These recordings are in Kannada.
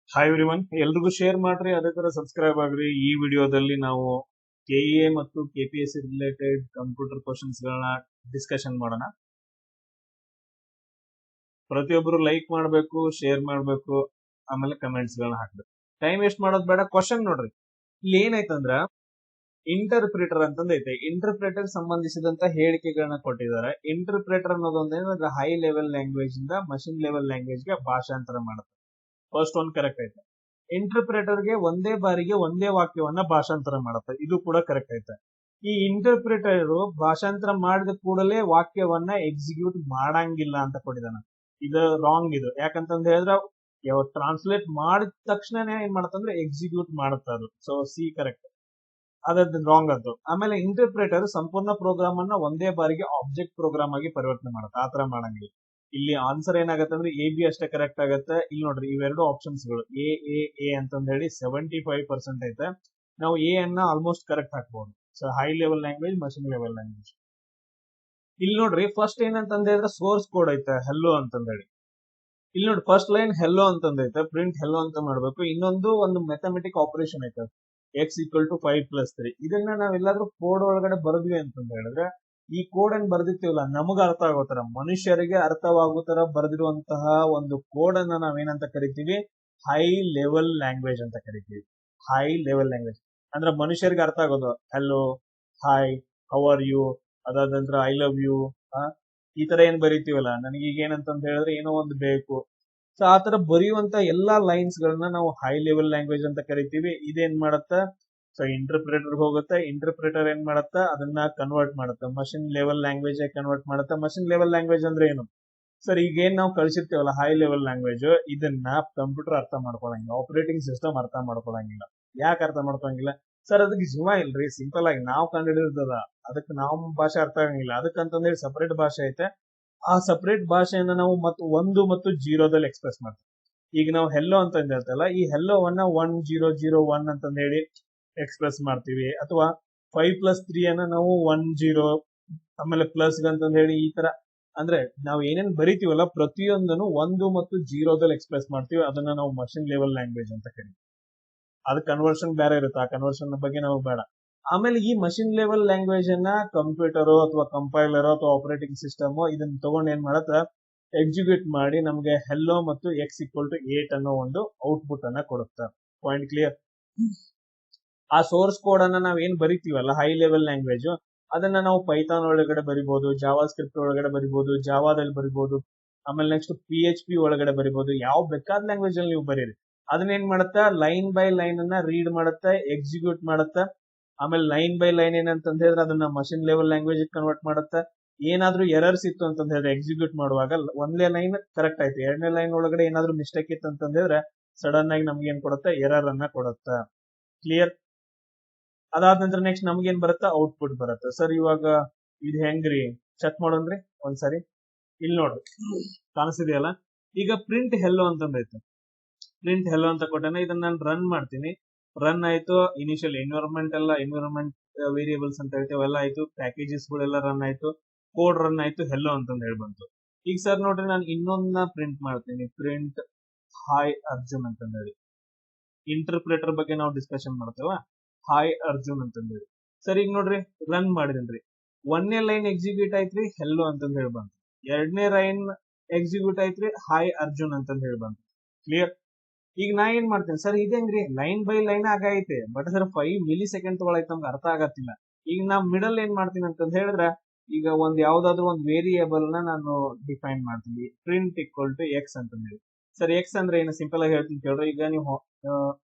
ಹಾಯ್ ಎವ್ರಿವನ್, ಎಲ್ರಿಗೂ ಶೇರ್ ಮಾಡ್ರಿ, ಅದೇ ತರ ಸಬ್ಸ್ಕ್ರೈಬ್ ಆಗ್ರಿ. ಈ ವಿಡಿಯೋದಲ್ಲಿ ನಾವು ಕೆಇಎ ಮತ್ತು ಕೆಪಿಎಸ್ಸಿ ರಿಲೇಟೆಡ್ ಕಂಪ್ಯೂಟರ್ ಕ್ವಶನ್ಸ್ ಗಳನ್ನ ಡಿಸ್ಕಷನ್ ಮಾಡೋಣ. ಪ್ರತಿಯೊಬ್ಬರು ಲೈಕ್ ಮಾಡಬೇಕು, ಶೇರ್ ಮಾಡಬೇಕು, ಆಮೇಲೆ ಕಮೆಂಟ್ಸ್ ಗಳನ್ನ ಹಾಕ್ಬೇಕು. ಟೈಮ್ ವೇಸ್ಟ್ ಮಾಡೋದ್ ಬೇಡ. ಕ್ವಶನ್ ನೋಡ್ರಿ, ಇಲ್ಲಿ ಏನಾಯ್ತಂದ್ರ ಇಂಟರ್ಪ್ರಿಟರ್ ಅಂತಂದೈತೆ. ಇಂಟರ್ಪ್ರಿಟರ್ ಸಂಬಂಧಿಸಿದಂತ ಹೇಳಿಕೆಗಳನ್ನ ಕೊಟ್ಟಿದ್ದಾರೆ. ಇಂಟರ್ಪ್ರಿಟರ್ ಅನ್ನೋದೊಂದೇನಂದ್ರೆ ಹೈ ಲೆವೆಲ್ ಲ್ಯಾಂಗ್ವೇಜ್ ಇಂದ ಮಷಿನ್ ಲೆವೆಲ್ ಲ್ಯಾಂಗ್ವೇಜ್ ಗೆ ಭಾಷಾಂತರ ಮಾಡುತ್ತೆ. ಫಸ್ಟ್ ಒನ್ ಕರೆಕ್ಟ್ ಐತೆ. ಇಂಟರ್ಪ್ರಿಟರ್ ಗೆ ಒಂದೇ ಬಾರಿಗೆ ಒಂದೇ ವಾಕ್ಯವನ್ನ ಭಾಷಾಂತರ ಮಾಡುತ್ತೆ, ಇದು ಕೂಡ ಕರೆಕ್ಟ್ ಐತೆ. ಈ ಇಂಟರ್ಪ್ರಿಟರ್ ಭಾಷಾಂತರ ಮಾಡಿದ ಕೂಡಲೇ ವಾಕ್ಯವನ್ನ ಎಕ್ಸಿಕ್ಯೂಟ್ ಮಾಡಂಗಿಲ್ಲ ಅಂತ ಕೊಟ್ಟಿದ್ದಾನೆ. ಇದು ರಾಂಗ್. ಇದು ಯಾಕಂತಂದ ಹೇಳಿದ್ರೆ ಟ್ರಾನ್ಸ್ಲೇಟ್ ಮಾಡಿದ ತಕ್ಷಣನೇ ಏನ್ ಮಾಡತ್ತಂದ್ರೆ ಎಕ್ಸಿಕ್ಯೂಟ್ ಮಾಡುತ್ತೆ ಅದು. ಸೊ ಸಿ ಕರೆಕ್ಟ್, ಅದದ್ದು ರಾಂಗ್ ಅದು. ಆಮೇಲೆ ಇಂಟರ್ಪ್ರಿಟರ್ ಸಂಪೂರ್ಣ ಪ್ರೋಗ್ರಾಮ್ ಅನ್ನ ಒಂದೇ ಬಾರಿಗೆ ಆಬ್ಜೆಕ್ಟ್ ಪ್ರೋಗ್ರಾಮ್ ಆಗಿ ಪರಿವರ್ತನೆ ಮಾಡುತ್ತೆ, ಆತರ ಮಾಡಂಗಿಲ್ಲ. ಇಲ್ಲಿ ಆನ್ಸರ್ ಏನಾಗತ್ತೆ ಅಂದ್ರೆ ಎ ಬಿ ಅಷ್ಟೇ ಕರೆಕ್ಟ್ ಆಗುತ್ತೆ. ಇಲ್ಲಿ ನೋಡ್ರಿ, ಇವೆರಡು ಆಪ್ಷನ್ಸ್ ಗಳು ಎ ಅಂತಂದ ಹೇಳಿ 75% ಐತೆ. ನಾವು ಎ ಅನ್ನ ಆಲ್ಮೋಸ್ಟ್ ಕರೆಕ್ಟ್ ಹಾಕ್ಬಹುದು. So high level language, machine level language. ಇಲ್ಲಿ ನೋಡ್ರಿ, ಫಸ್ಟ್ ಏನಂತಂದ ಹೇಳಿದ್ರೆ ಸೋರ್ಸ್ ಕೋಡ್ ಐತೆ ಹೆಲ್ಲೋ ಅಂತಂದ ಹೇಳಿ. ಇಲ್ಲಿ ನೋಡಿ, ಫಸ್ಟ್ ಲೈನ್ ಹೆಲ್ಲೋ ಅಂತಂದೈತೆ, ಪ್ರಿಂಟ್ ಹೆಲ್ಲೋ ಅಂತ ಮಾಡ್ಬೇಕು. ಇನ್ನೊಂದು ಒಂದು ಮೆಥಮೆಟಿಕ್ ಆಪರೇಷನ್ ಐತೆ, x = 5+3. ಇದನ್ನ ನಾವೆಲ್ಲಾದ್ರೂ ಕೋಡ್ ಒಳಗಡೆ ಬರದ್ವಿ ಅಂತಂದ ಹೇಳಿದ್ರೆ, ಈ ಕೋಡ್ ಅನ್ನು ಬರ್ದಿರ್ತೀವಲ್ಲ, ನಮಗ ಅರ್ಥ ಆಗೋ ತರ, ಮನುಷ್ಯರಿಗೆ ಅರ್ಥವಾಗೋ ತರ ಬರೆದಿರುವಂತಹ ಒಂದು ಕೋಡ್ ಅನ್ನ ನಾವೇನಂತ ಕರಿತೀವಿ? ಹೈ ಲೆವೆಲ್ ಲ್ಯಾಂಗ್ವೇಜ್ ಅಂತ ಕರಿತೀವಿ. ಹೈ ಲೆವೆಲ್ ಲ್ಯಾಂಗ್ವೇಜ್ ಅಂದ್ರೆ ಮನುಷ್ಯರಿಗೆ ಅರ್ಥ ಆಗೋದು. Hello, hi, how are you, ಅದಾದ ನಂತರ ಐ ಲವ್ ಯು, ಈ ತರ ಏನ್ ಬರೀತೀವಲ್ಲ, ನನಗೆ ಈಗ ಏನಂತಂದ ಹೇಳಿದ್ರೆ ಏನೋ ಒಂದು ಬೇಕು. ಸೊ ಆ ತರ ಬರೆಯುವಂತ ಎಲ್ಲಾ ಲೈನ್ಸ್ ಗಳನ್ನ ನಾವು ಹೈ ಲೆವೆಲ್ ಲ್ಯಾಂಗ್ವೇಜ್ ಅಂತ ಕರಿತೀವಿ. ಇದೇನ್ ಮಾಡತ್ತ? ಸೊ ಇಂಟರ್ಪ್ರಿಟರ್ ಹೋಗುತ್ತೆ. ಇಂಟರ್ಪ್ರಿಟರ್ ಏನ್ ಮಾಡತ್ತ? ಅದನ್ನ ಕನ್ವರ್ಟ್ ಮಾಡುತ್ತೆ, ಮಷಿನ್ ಲೆವೆಲ್ ಲ್ಯಾಂಗ್ವೇಜ್ ಕನ್ವರ್ಟ್ ಮಾಡುತ್ತೆ. ಮಷಿನ್ ಲೆವೆಲ್ ಲ್ಯಾಂಗ್ವೇಜ್ ಅಂದ್ರೆ ಏನು ಸರ್? ಈಗ ಏನ್ ನಾವು ಕಳಿಸಿರ್ತೀವಲ್ಲ ಹೈ ಲೆವೆಲ್ ಲ್ಯಾಂಗ್ವೇಜ್, ಇದನ್ನ ಕಂಪ್ಯೂಟರ್ ಅರ್ಥ ಮಾಡ್ಕೊಳಂಗಿಲ್ಲ, ಆಪರೇಟಿಂಗ್ ಸಿಸ್ಟಮ್ ಅರ್ಥ ಮಾಡ್ಕೊಳಂಗಿಲ್ಲ. ಯಾಕೆ ಅರ್ಥ ಮಾಡ್ಕೊಳಂಗಿಲ್ಲ ಸರ್? ಅದಕ್ಕೆ ಜೀವ ಇಲ್ರಿ. ಸಿಂಪಲ್ ಆಗಿ ನಾವು ಕಂಡುಹಿಡಿದಿರ್ತದ, ಅದಕ್ಕೆ ನಾವು ಭಾಷೆ ಅರ್ಥ ಆಗಂಗಿಲ್ಲ. ಅದಕ್ಕಂತಂದೇಳಿ ಸಪರೇಟ್ ಭಾಷೆ ಐತೆ. ಆ ಸಪರೇಟ್ ಭಾಷೆಯನ್ನ ನಾವು ಒಂದು ಮತ್ತು ಜೀರೋದಲ್ಲಿ ಎಕ್ಸ್ಪ್ರೆಸ್ ಮಾಡ್ತೀವಿ. ಈಗ ನಾವು ಹೆಲ್ಲೋ ಅಂತ ಹೇಳ್ತಲ್ಲ, ಈ ಹೆಲ್ಲೋವನ್ನ 1001 ಅಂತಂದ ಹೇಳಿ ಎಕ್ಸ್ಪ್ರೆಸ್ ಮಾಡ್ತೀವಿ. ಅಥವಾ 5+3 ಅನ್ನ ನಾವು 10 ಆಮೇಲೆ ಪ್ಲಸ್ ಅಂತಂದ ಹೇಳಿ ಈ ತರ, ಅಂದ್ರೆ ನಾವು ಏನೇನ್ ಬರಿತೀವಲ್ಲ ಪ್ರತಿಯೊಂದನ್ನು 1 ಮತ್ತು 0ದಲ್ಲಿ ಎಕ್ಸ್ಪ್ರೆಸ್ ಮಾಡ್ತೀವಿ. ಅದನ್ನ ನಾವು ಮಷಿನ್ ಲೆವೆಲ್ ಲ್ಯಾಂಗ್ವೇಜ್ ಅಂತ ಕರಿತೀವಿ. ಅದು ಕನ್ವರ್ಷನ್ ಬೇರೆ ಇರುತ್ತೆ, ಆ ಕನ್ವರ್ಷನ್ ಬಗ್ಗೆ ನಾವು ಬೇಡ. ಆಮೇಲೆ ಈ ಮಷಿನ್ ಲೆವೆಲ್ ಲ್ಯಾಂಗ್ವೇಜ್ ಅನ್ನ ಕಂಪ್ಯೂಟರ್ ಅಥವಾ ಕಂಪೈಲರ್ ಅಥವಾ ಆಪರೇಟಿಂಗ್ ಸಿಸ್ಟಮ್ ಇದನ್ನ ತಗೊಂಡ್ ಏನ್ ಮಾಡತ್ತ? ಎಕ್ಸಿಕ್ಯೂಟ್ ಮಾಡಿ ನಮಗೆ ಹೆಲ್ಲೋ ಮತ್ತು x = 8 ಅನ್ನೋ ಒಂದು ಔಟ್ಪುಟ್ ಅನ್ನ ಕೊಡುತ್ತೆ. Point clear? ಆ ಸೋರ್ಸ್ ಕೋಡ್ ಅನ್ನ ನಾವ್ ಏನ್ ಬರಿತೀವಲ್ಲ ಹೈ ಲೆವೆಲ್ ಲ್ಯಾಂಗ್ವೇಜ್, ಅದನ್ನ ನಾವು ಪೈಥಾನ್ ಒಳಗಡೆ ಬರಿಬಹುದು, ಜಾವಾ ಸ್ಕ್ರಿಪ್ಟ್ ಒಳಗಡೆ ಬರಿಬಹುದು, ಜಾವಾದಲ್ಲಿ ಬರಿಬಹುದು, ಆಮೇಲೆ ನೆಕ್ಸ್ಟ್ PHP ಒಳಗಡೆ ಬರಿಬಹುದು. ಯಾವ ಬೇಕಾದ ಲ್ಯಾಂಗ್ವೇಜ್ ಅಲ್ಲಿ ನೀವು ಬರೀರಿ. ಅದನ್ನ ಏನ್ ಮಾಡುತ್ತಾ? ಲೈನ್ ಬೈ ಲೈನ್ ಅನ್ನ ರೀಡ್ ಮಾಡುತ್ತೆ, ಎಕ್ಸಿಕ್ಯೂಟ್ ಮಾಡುತ್ತೆ. ಆಮೇಲೆ ಲೈನ್ ಬೈ ಲೈನ್ ಏನಂತಂದ ಹೇಳಿದ್ರೆ ಅದನ್ನ ಮಷಿನ್ ಲೆವೆಲ್ ಲ್ಯಾಂಗ್ವೇಜ್ ಕನ್ವರ್ಟ್ ಮಾಡುತ್ತೆ. ಏನಾದ್ರೂ ಎರರ್ಸ್ ಇತ್ತು ಅಂತಂದ ಹೇಳಿದ್ರೆ ಎಕ್ಸಿಕ್ಯೂಟ್ ಮಾಡುವಾಗ ಒಂದೇ ಲೈನ್ ಕರೆಕ್ಟ್ ಆಯ್ತು, ಎರಡನೇ ಲೈನ್ ಒಳಗಡೆ ಏನಾದ್ರೂ ಮಿಸ್ಟೇಕ್ ಇತ್ತು ಅಂತಂದ ಹೇಳಿದ್ರೆ ಸಡನ್ ಆಗಿ ನಮ್ಗೆ ಏನ್ ಕೊಡುತ್ತೆ? ಎರರ್ ಅನ್ನ ಕೊಡುತ್ತೆ. ಕ್ಲಿಯರ್? ಅದಾದ ನಂತರ ನೆಕ್ಸ್ಟ್ ನಮ್ಗೇನ್ ಬರುತ್ತೆ? ಔಟ್ಪುಟ್ ಬರುತ್ತೆ. ಸರ್ ಇವಾಗ ಇದು ಹೆಂಗ್ರಿ ಚೆಕ್ ಮಾಡೋಣ್ರಿ ಒಂದ್ಸರಿ. ಇಲ್ಲಿ ನೋಡ್ರಿ, ಕಾಣಿಸಿದೆಯಲ್ಲ, ಈಗ ಪ್ರಿಂಟ್ ಹೆಲ್ಲೋ ಅಂತಂದೈತೆ. ಪ್ರಿಂಟ್ ಹೆಲ್ಲೋ ಅಂತ ಕೊಟ್ಟಾನೆ. ಇದನ್ನ ನಾನು ರನ್ ಮಾಡ್ತೀನಿ. ರನ್ ಆಯ್ತು. ಇನಿಷಿಯಲ್ ಎನ್ವಿರಾನ್ಮೆಂಟ್ ವೇರಿಯೇಬಲ್ಸ್ ಅಂತ ಹೇಳ್ತೇವೆ ಎಲ್ಲ ಆಯ್ತು. ಪ್ಯಾಕೇಜಸ್ ಗಳೆಲ್ಲ ರನ್ ಆಯ್ತು. ಕೋಡ್ ರನ್ ಆಯ್ತು. ಹೆಲ್ಲೋ ಅಂತಂದ್ ಹೇಳಿ ಬಂತು. ಈಗ ಸರ್ ನೋಡ್ರಿ, ನಾನು ಇನ್ನೊಂದನ್ನ ಪ್ರಿಂಟ್ ಮಾಡ್ತೀನಿ. ಪ್ರಿಂಟ್ ಹಾಯ್ ಅರ್ಜುನ್ ಅಂತಂದ ಹೇಳಿ. ಇಂಟರ್ಪ್ರಿಟರ್ ಬಗ್ಗೆ ನಾವು ಡಿಸ್ಕಷನ್ ಮಾಡ್ತೇವ. ಹಾಯ್ ಅರ್ಜುನ್ ಅಂತಂದ ಹೇಳಿ. ಸರ್ ಈಗ ನೋಡ್ರಿ, ರನ್ ಮಾಡಿದನ್ರಿ. ಒಂದನೇ ಲೈನ್ ಎಕ್ಸಿಕ್ಯೂಟ್ ಆಯ್ತ್ರಿ, ಹೆಲ್ಲೋ ಅಂತಂದ ಹೇಳಿ ಬಂತು. ಎರಡನೇ ಲೈನ್ ಎಕ್ಸಿಕ್ಯೂಟ್ ಆಯ್ತ್ರಿ, ಹಾಯ್ ಅರ್ಜುನ್ ಅಂತಂದ ಹೇಳಿ ಬಂತು. ಕ್ಲಿಯರ್? ಈಗ ನಾ ಏನ್ ಮಾಡ್ತೇನೆ ಸರ್? ಇದೇಂಗ್ರಿ ಲೈನ್ ಬೈ ಲೈನ್ ಆಗೈತೆ, ಬಟ್ ಸರ್ 5 ಮಿಲಿ ಸೆಕೆಂಡ್ ತಗೊಳೈತೆ, ನಮ್ಗೆ ಅರ್ಥ ಆಗತ್ತಿಲ್ಲ. ಈಗ ನಾ ಮಿಡಲ್ ಏನ್ ಮಾಡ್ತೀನಿ ಅಂತಂದ ಹೇಳಿದ್ರೆ, ಈಗ ಒಂದ್ ಯಾವ್ದಾದ್ರು ಒಂದು ವೇರಿಯೇಬಲ್ ನ ನಾನು ಡಿಫೈನ್ ಮಾಡ್ತೀನಿ. ಪ್ರಿಂಟ್ = x ಅಂತಂದ ಹೇಳಿ. ಸರ್ ಎಕ್ಸ್ ಅಂದ್ರೆ ಏನು? ಸಿಂಪಲ್ ಆಗಿ ಹೇಳ್ತೀನಿ ಕೇಳ್ರಿ. ಈಗ ನೀವು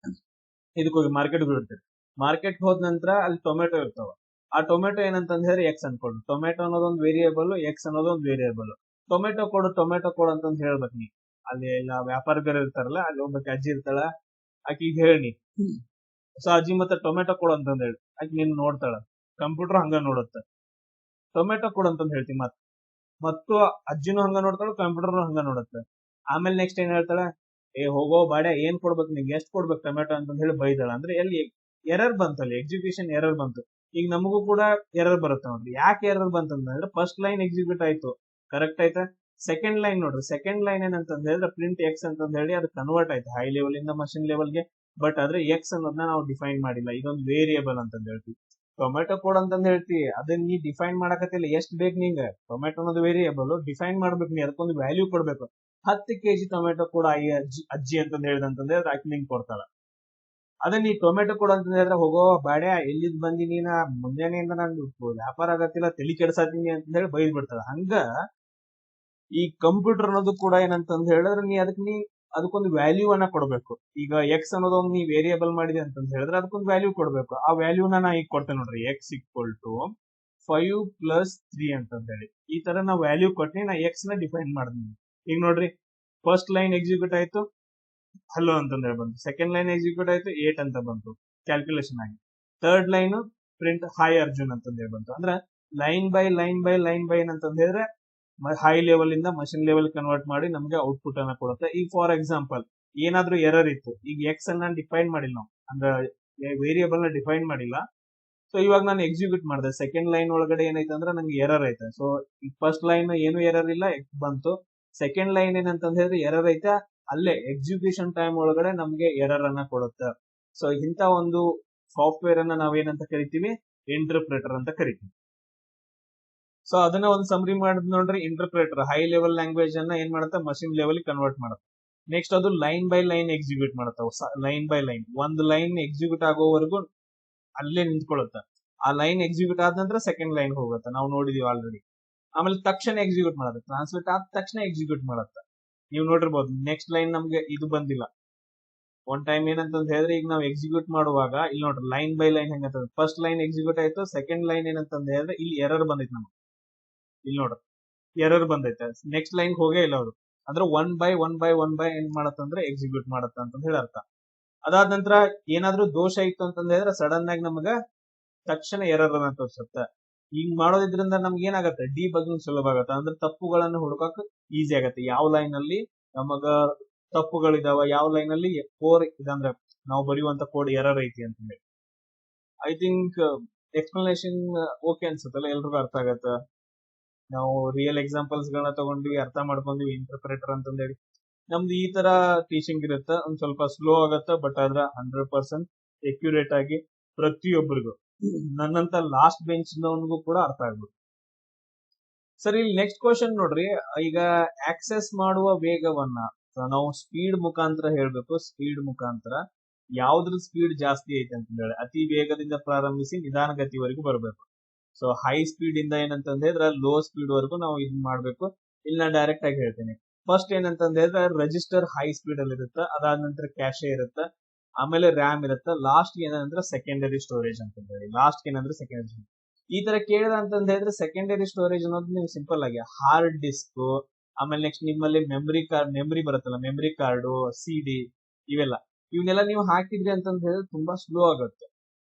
ಇದಕ್ಕೆ ಹೋಗಿ ಮಾರ್ಕೆಟ್ ಹೋಗಿರ್ತೀರಿ. ಮಾರ್ಕೆಟ್ ಹೋದ ನಂತರ ಅಲ್ಲಿ ಟೊಮೆಟೊ ಇರ್ತಾವ. ಆ ಟೊಮೆಟೊ ಏನಂತಂದ ಹೇಳಿ ಎಕ್ಸ್ ಅನ್ಕೊಂಡು, ಟೊಮೆಟೊ ಅನ್ನೋದೊಂದು ವೇರಿಯೇಬಲ್, ಎಕ್ಸ್ ಅನ್ನೋದೊಂದು ವೇರಿಯೇಬಲ್. ಟೊಮೆಟೊ ಕೊಡು ಅಂತಂದ್ ಹೇಳ್ಬೇಕು ನೀ. ಅಲ್ಲಿ ಎಲ್ಲ ವ್ಯಾಪಾರಿಗರು ಇರ್ತಾರಲ್ಲ, ಅಲ್ಲಿ ಒಬ್ಬಕ್ಕೆ ಅಜ್ಜಿ ಇರ್ತಾಳ, ಆಕಿಗೆ ಹೇಳಿ. ಸೊ ಅಜ್ಜಿ ಮತ್ತೆ ಟೊಮೆಟೊ ಕೊಡು ಅಂತಂದ್ ಹೇಳಿ, ಆಕಿ ನೀನ್ ನೋಡ್ತಾಳ. ಕಂಪ್ಯೂಟರ್ ಹಂಗ ನೋಡುತ್ತೆ. ಟೊಮೆಟೊ ಕೊಡು ಅಂತಂದ್ ಹೇಳ್ತಿ, ಮತ್ತು ಅಜ್ಜಿನೂ ಹಂಗ ನೋಡ್ತಾಳ, ಕಂಪ್ಯೂಟರ್ ಹಂಗ ನೋಡುತ್ತೆ. ಆಮೇಲೆ ನೆಕ್ಸ್ಟ್ ಏನ್ ಹೇಳ್ತಾಳ? ಏ ಹೋಗೋ ಬಾಡೆ, ಏನ್ ಕೊಡ್ಬೇಕು ನಿಂಗೆ, ಎಷ್ಟು ಕೊಡ್ಬೇಕು ಟೊಮೆಟೊ ಅಂತಂದ್ ಹೇಳಿ ಬೈದಾಳ. ಅಂದ್ರೆ ಎಲ್ಲಿ ಎರರ್ ಬಂತಲ್ಲಿ, ಎಕ್ಸಿಕ್ಯೂಷನ್ ಎರರ್ ಬಂತು. ಈಗ ನಮಗೂ ಕೂಡ ಎರರ್ ಬರುತ್ತೆ ನೋಡ್ರಿ. ಯಾಕೆ ಎರರ್ ಬಂತಂದ್ರೆ ಫಸ್ಟ್ ಲೈನ್ ಎಕ್ಸಿಕ್ಯೂಟ್ ಆಯ್ತು, ಕರೆಕ್ಟ್ ಆಯ್ತಾ? ಸೆಕೆಂಡ್ ಲೈನ್ ನೋಡ್ರಿ, ಸೆಕೆಂಡ್ ಲೈನ್ ಏನಂತಂದ್ ಹೇಳಿದ್ರೆ ಪ್ರಿಂಟ್ ಎಕ್ಸ್ ಅಂತಂದ್ ಹೇಳಿ ಅದು ಕನ್ವರ್ಟ್ ಆಯ್ತು ಹೈ ಲೆವೆಲ್ ಇಂದ ಮಷಿನ್ ಲೆವೆಲ್ಗೆ. ಬಟ್ ಆದ್ರೆ ಎಕ್ಸ್ ಅನ್ನೋದನ್ನ ನಾವು ಡಿಫೈನ್ ಮಾಡಿಲ್ಲ, ಇದೊಂದು ವೇರಿಯೇಬಲ್ ಅಂತಂದ್ ಹೇಳ್ತೀವಿ. ಟೊಮೆಟೊ ಕೋಡ್ ಅಂತಂದ್ ಹೇಳ್ತೀವಿ, ಅದನ್ನ ನೀ ಡಿಫೈನ್ ಮಾಡಕತ್ತಿಲ್ಲ, ಎಷ್ಟ್ ಬೇಕು ನಿಂಗ ಟೊಮೆಟೊ ಅನ್ನೋದು ವೇರಿಯೇಬಲ್ ಡಿಫೈನ್ ಮಾಡ್ಬೇಕು, ನೀ ಅದಕ್ಕೊಂದು ವ್ಯಾಲ್ಯೂ ಕೊಡ್ಬೇಕು. 10 kg ಟೊಮೆಟೊ ಕೂಡ ಅಜ್ಜಿ ಅಂತಂದ್ ಹೇಳಿದಂತಂದ್ರೆ ಆಕಿ ನಿಂಗೆ ಕೊಡ್ತಾಳ. ಅದೇ ನೀ ಟೊಮೆಟೊ ಕೊಡು ಅಂತ ಹೇಳಿದ್ರೆ, ಹೋಗೋ ಬಾಡ್ಯಾ ಎಲ್ಲಿದ್ ಬಂದಿ ನೀನ, ಮುಂಜಾನೆಯಿಂದ ನಂದು ವ್ಯಾಪಾರ ಆಗತ್ತಿಲ್ಲ, ತಲಿ ಕೆಡ್ಸಾತೀನಿ ಅಂತ ಹೇಳಿ ಬೈದ್ ಬಿಡ್ತಾಳ. ಹಂಗ ಈ ಕಂಪ್ಯೂಟರ್ ಅನ್ನೋದು ಕೂಡ ಏನಂತಂದ್ ಹೇಳಿದ್ರೆ ನೀ ಅದಕ್ಕೊಂದು ವ್ಯಾಲ್ಯೂ ಅನ್ನ ಕೊಡ್ಬೇಕು. ಈಗ ಎಕ್ಸ್ ಅನ್ನೋದೊಂದು ನೀ ವೇರಿಯೇಬಲ್ ಮಾಡಿದೆ ಅಂತಂದ್ ಹೇಳಿದ್ರೆ ಅದಕ್ಕೊಂದು ವ್ಯಾಲ್ಯೂ ಕೊಡ್ಬೇಕು. ಆ ವ್ಯಾಲ್ಯೂನ ನಾ ಈಗ ಕೊಡ್ತೇನೆ ನೋಡ್ರಿ, ಎಕ್ಸ್ ಈಕ್ವಲ್ ಟು 5 + 3 ಅಂತಂದ್ ಹೇಳಿ ಈ ತರ ನಾ ವ್ಯಾಲ್ಯೂ ಕೊಟ್ಟಿ ನಾ ಎಕ್ಸ್ ನ ಡಿಫೈನ್ ಮಾಡಿದ್ನಿ. ಈಗ ನೋಡ್ರಿ, ಫಸ್ಟ್ ಲೈನ್ ಎಕ್ಸಿಕ್ಯೂಟ್ ಆಯ್ತು, ಹಲೋ ಅಂತಂದ್ ಹೇಳಿ ಬಂತು. ಸೆಕೆಂಡ್ ಲೈನ್ ಎಕ್ಸಿಕ್ಯೂಟ್ ಆಯ್ತು, 8 ಅಂತ ಬಂತು ಕ್ಯಾಲ್ಕುಲೇಷನ್ ಆಗಿ. Third line print hi Arjun ಅಂತಂದ್ ಹೇಳಿ ಬಂತು. ಅಂದ್ರೆ line by line by line by ಅಂತಂದ್ ಹೇಳಿದ್ರೆ ಹೈ ಲೆವೆಲ್ ಇಂದ ಮಷಿನ್ ಲೆವೆಲ್ ಕನ್ವರ್ಟ್ ಮಾಡಿ ನಮಗೆ ಔಟ್ಪುಟ್ ಅನ್ನ ಕೊಡುತ್ತೆ. ಈಗ ಫಾರ್ ಎಕ್ಸಾಂಪಲ್ ಏನಾದ್ರೂ ಎರರ್ ಇತ್ತು, ಈಗ ಎಕ್ಸ್ ಅನ್ನ ಡಿಫೈನ್ ಮಾಡಿಲ್ಲ ನಾವು, ಅಂದ್ರೆ ವೇರಿಯೇಬಲ್ ನ ಡಿಫೈನ್ ಮಾಡಿಲ್ಲ. ಸೊ ಇವಾಗ ನಾನು ಎಕ್ಸಿಕ್ಯೂಟ್ ಮಾಡಿದೆ, ಸೆಕೆಂಡ್ ಲೈನ್ ಒಳಗಡೆ ಏನೈತೆ ಅಂದ್ರೆ ನಂಗೆ ಎರರ್ ಐತೆ. ಸೊ ಈಗ ಫಸ್ಟ್ ಲೈನ್ ಏನು ಎರರ್ ಇಲ್ಲ, ಬಂತು. ಸೆಕೆಂಡ್ ಲೈನ್ ಏನಂತಂದ್ ಹೇಳಿದ್ರೆ ಎರರ್ ಐತೆ, ಅಲ್ಲೇ ಎಕ್ಸಿಕ್ಯೂಷನ್ ಟೈಮ್ ಒಳಗಡೆ ನಮ್ಗೆ ಎರರ್ ಅನ್ನ ಕೊಡುತ್ತೆ. ಸೊ ಇಂತ ಒಂದು ಸಾಫ್ಟ್ವೇರ್ ಅನ್ನ ನಾವೇನಂತ ಕರಿತೀವಿ, ಇಂಟರ್ಪ್ರೆಟರ್ ಅಂತ ಕರಿತೀವಿ. ಸೊ ಅದನ್ನ ಒಂದು ಸಮರಿ ಮಾಡಿದ್ ನೋಡ್ರಿ, ಇಂಟರ್ಪ್ರೆಟರ್ ಹೈ ಲೆವೆಲ್ ಲ್ಯಾಂಗ್ವೇಜ್ ಅನ್ನ ಏನ್ ಮಾಡುತ್ತೆ, ಮಷಿನ್ ಲೆವೆಲ್ ಕನ್ವರ್ಟ್ ಮಾಡುತ್ತೆ. ನೆಕ್ಸ್ಟ್ ಅದು ಲೈನ್ ಬೈ ಲೈನ್ ಎಕ್ಸಿಕ್ಯೂಟ್ ಮಾಡುತ್ತೆ, ಲೈನ್ ಬೈ ಲೈನ್ ಒಂದು ಲೈನ್ ಎಕ್ಸಿಕ್ಯೂಟ್ ಆಗೋವರೆಗೂ ಅಲ್ಲೇ ನಿಂತ್ಕೊಳ್ಳುತ್ತೆ. ಆ ಲೈನ್ ಎಕ್ಸಿಕ್ಯೂಟ್ ಆದ ನಂತರ ಸೆಕೆಂಡ್ ಲೈನ್ ಹೋಗುತ್ತೆ, ನಾವು ನೋಡಿದೀವಿ ಆಲ್ರೆಡಿ. ಆಮೇಲೆ ತಕ್ಷಣ ಎಕ್ಸಿಕ್ಯೂಟ್ ಮಾಡುತ್ತೆ, ಟ್ರಾನ್ಸ್ಲೇಟ್ ಆದ ತಕ್ಷಣ ಎಕ್ಸಿಕ್ಯೂಟ್ ಮಾಡುತ್ತೆ. ನೀವು ನೋಡಿರ್ಬೋದು, ನೆಕ್ಸ್ಟ್ ಲೈನ್ ನಮ್ಗೆ ಇದು ಬಂದಿಲ್ಲ. ಒನ್ ಟೈಮ್ ಏನಂತ ಹೇಳಿದ್ರೆ, ಈಗ ನಾವು ಎಕ್ಸಿಕ್ಯೂಟ್ ಮಾಡುವಾಗ ಇಲ್ಲಿ ನೋಡ್ರಿ ಲೈನ್ ಬೈ ಲೈನ್ ಹೆಂಗಂತ, ಫಸ್ಟ್ ಲೈನ್ ಎಕ್ಸಿಕ್ಯೂಟ್ ಆಯ್ತು, ಸೆಕೆಂಡ್ ಲೈನ್ ಏನಂತ ಹೇಳಿದ್ರೆ ಇಲ್ಲಿ ಎರರ್ ಬಂದೈತೆ ನಮ್ಗೆ. ಇಲ್ಲಿ ನೋಡ್ರಿ ಎರರ್ ಬಂದೈತೆ, ನೆಕ್ಸ್ಟ್ ಲೈನ್ ಹೋಗೇ ಇಲ್ಲ ಅವರು. ಅಂದ್ರೆ ಒನ್ ಬೈ ಏನ್ ಮಾಡತ್ತಂದ್ರೆ ಎಕ್ಸಿಕ್ಯೂಟ್ ಮಾಡತ್ತ ಅಂತ ಹೇಳಿ ಅರ್ಥ. ಅದಾದ ನಂತರ ಏನಾದ್ರೂ ದೋಷ ಇತ್ತು ಅಂತಂದ್ ಹೇಳಿದ್ರೆ ಸಡನ್ ಆಗಿ ನಮಗ ತಕ್ಷಣ ಎರರ್ ಅನ್ನ ತೋರಿಸುತ್ತೆ. ಹಿಂಗ್ ಮಾಡೋದ್ರಿಂದ ನಮ್ಗೆ ಏನಾಗತ್ತೆ, ಡಿಬಗ್ಗಿಂಗ್ ಸುಲಭ ಆಗತ್ತೆ, ಅಂದ್ರೆ ತಪ್ಪುಗಳನ್ನು ಹುಡುಕಕ್ ಈಸಿ ಆಗತ್ತೆ. ಯಾವ ಲೈನ್ ಅಲ್ಲಿ ನಮಗ ತಪ್ಪುಗಳಿದಾವ, ಯಾವ ಲೈನ್ ಅಲ್ಲಿ ಕೋರ್ ಇದಂದ್ರೆ ನಾವು ಬರೆಯುವಂತ ಕೋಡ್ ಎರರ್ ಐತಿ ಅಂತ ಹೇಳಿ. ಐ ಥಿಂಕ್ ಎಕ್ಸ್ಪ್ಲನೇಷನ್ ಓಕೆ ಅನ್ಸುತ್ತಲ್ಲ, ಎಲ್ರಿಗೂ ಅರ್ಥ ಆಗತ್ತ. ನಾವು ರಿಯಲ್ ಎಕ್ಸಾಂಪಲ್ಸ್ ಗಳನ್ನ ತಗೊಂಡ್ವಿ, ಅರ್ಥ ಮಾಡ್ಕೊಂಡ್ವಿ ಇಂಟರ್ಪ್ರೆಟರ್ ಅಂತಂದೇಳಿ. ನಮ್ದು ಈ ತರ ಟೀಚಿಂಗ್ ಇರುತ್ತೆ, ಒಂದ್ ಸ್ವಲ್ಪ ಸ್ಲೋ ಆಗತ್ತೆ, ಬಟ್ ಆದ್ರೆ 100% ಅಕ್ಯುರೇಟ್ ಆಗಿ ಪ್ರತಿಯೊಬ್ಬರಿಗೂ, ನನ್ನಂತ ಲಾಸ್ಟ್ ಬೆಂಚ್ ನವನಿಗೂ ಕೂಡ ಅರ್ಥ ಆಗ್ಬೇಕು. ಸರಿ, ಇಲ್ಲಿ ನೆಕ್ಸ್ಟ್ ಕ್ವಶನ್ ನೋಡ್ರಿ. ಈಗ ಆಕ್ಸೆಸ್ ಮಾಡುವ ವೇಗವನ್ನ ನಾವು ಸ್ಪೀಡ್ ಮುಖಾಂತರ ಹೇಳ್ಬೇಕು. ಸ್ಪೀಡ್ ಮುಖಾಂತರ ಯಾವ್ದ್ರ ಸ್ಪೀಡ್ ಜಾಸ್ತಿ ಐತೆ ಅಂತ ಹೇಳಿ, ಅತಿ ವೇಗದಿಂದ ಪ್ರಾರಂಭಿಸಿ ನಿಧಾನಗತಿವರೆಗೂ ಬರಬೇಕು. ಸೊ ಹೈ ಸ್ಪೀಡ್ ಇಂದ ಏನಂತಂದ್ ಹೇಳಿದ್ರೆ ಲೋ ಸ್ಪೀಡ್ ವರೆಗೂ ನಾವು ಇದನ್ನ ಮಾಡ್ಬೇಕು. ಇಲ್ಲಿ ನಾ ಡೈರೆಕ್ಟ್ ಆಗಿ ಹೇಳ್ತೀನಿ. ಫಸ್ಟ್ ಏನಂತಂದ್ ಹೇಳಿದ್ರೆ ರಿಜಿಸ್ಟರ್ ಹೈ ಸ್ಪೀಡ್ ಅಲ್ಲಿ ಇರುತ್ತೆ, ಅದಾದ ನಂತರ ಕ್ಯಾಶೆ ಇರುತ್ತೆ, ಆಮೇಲೆ ರ್ಯಾಮ್ ಇರುತ್ತೆ, ಲಾಸ್ಟ್ ಏನಂದ್ರೆ ಸೆಕೆಂಡರಿ ಸ್ಟೋರೇಜ್ ಅಂತ ಹೇಳಿ. ಲಾಸ್ಟ್ ಏನಂದ್ರೆ ಸೆಕೆಂಡರಿ. ಈ ತರ ಕೇಳಿದ ಅಂತಂದ್ ಹೇಳಿದ್ರೆ ಸೆಕೆಂಡರಿ ಸ್ಟೋರೇಜ್ ಅನ್ನೋದು ನೀವು ಸಿಂಪಲ್ ಆಗಿ ಹಾರ್ಡ್ ಡಿಸ್ಕ್, ಆಮೇಲೆ ನೆಕ್ಸ್ಟ್ ನಿಮ್ಮಲ್ಲಿ ಮೆಮರಿ ಬರುತ್ತಲ್ಲ, ಮೆಮರಿ ಕಾರ್ಡು, CD ಇವೆಲ್ಲ, ಇವನ್ನೆಲ್ಲ ನೀವು ಹಾಕಿದ್ರಿ ಅಂತಂದ್ ಹೇಳಿದ್ರೆ ತುಂಬಾ ಸ್ಲೋ ಆಗುತ್ತೆ.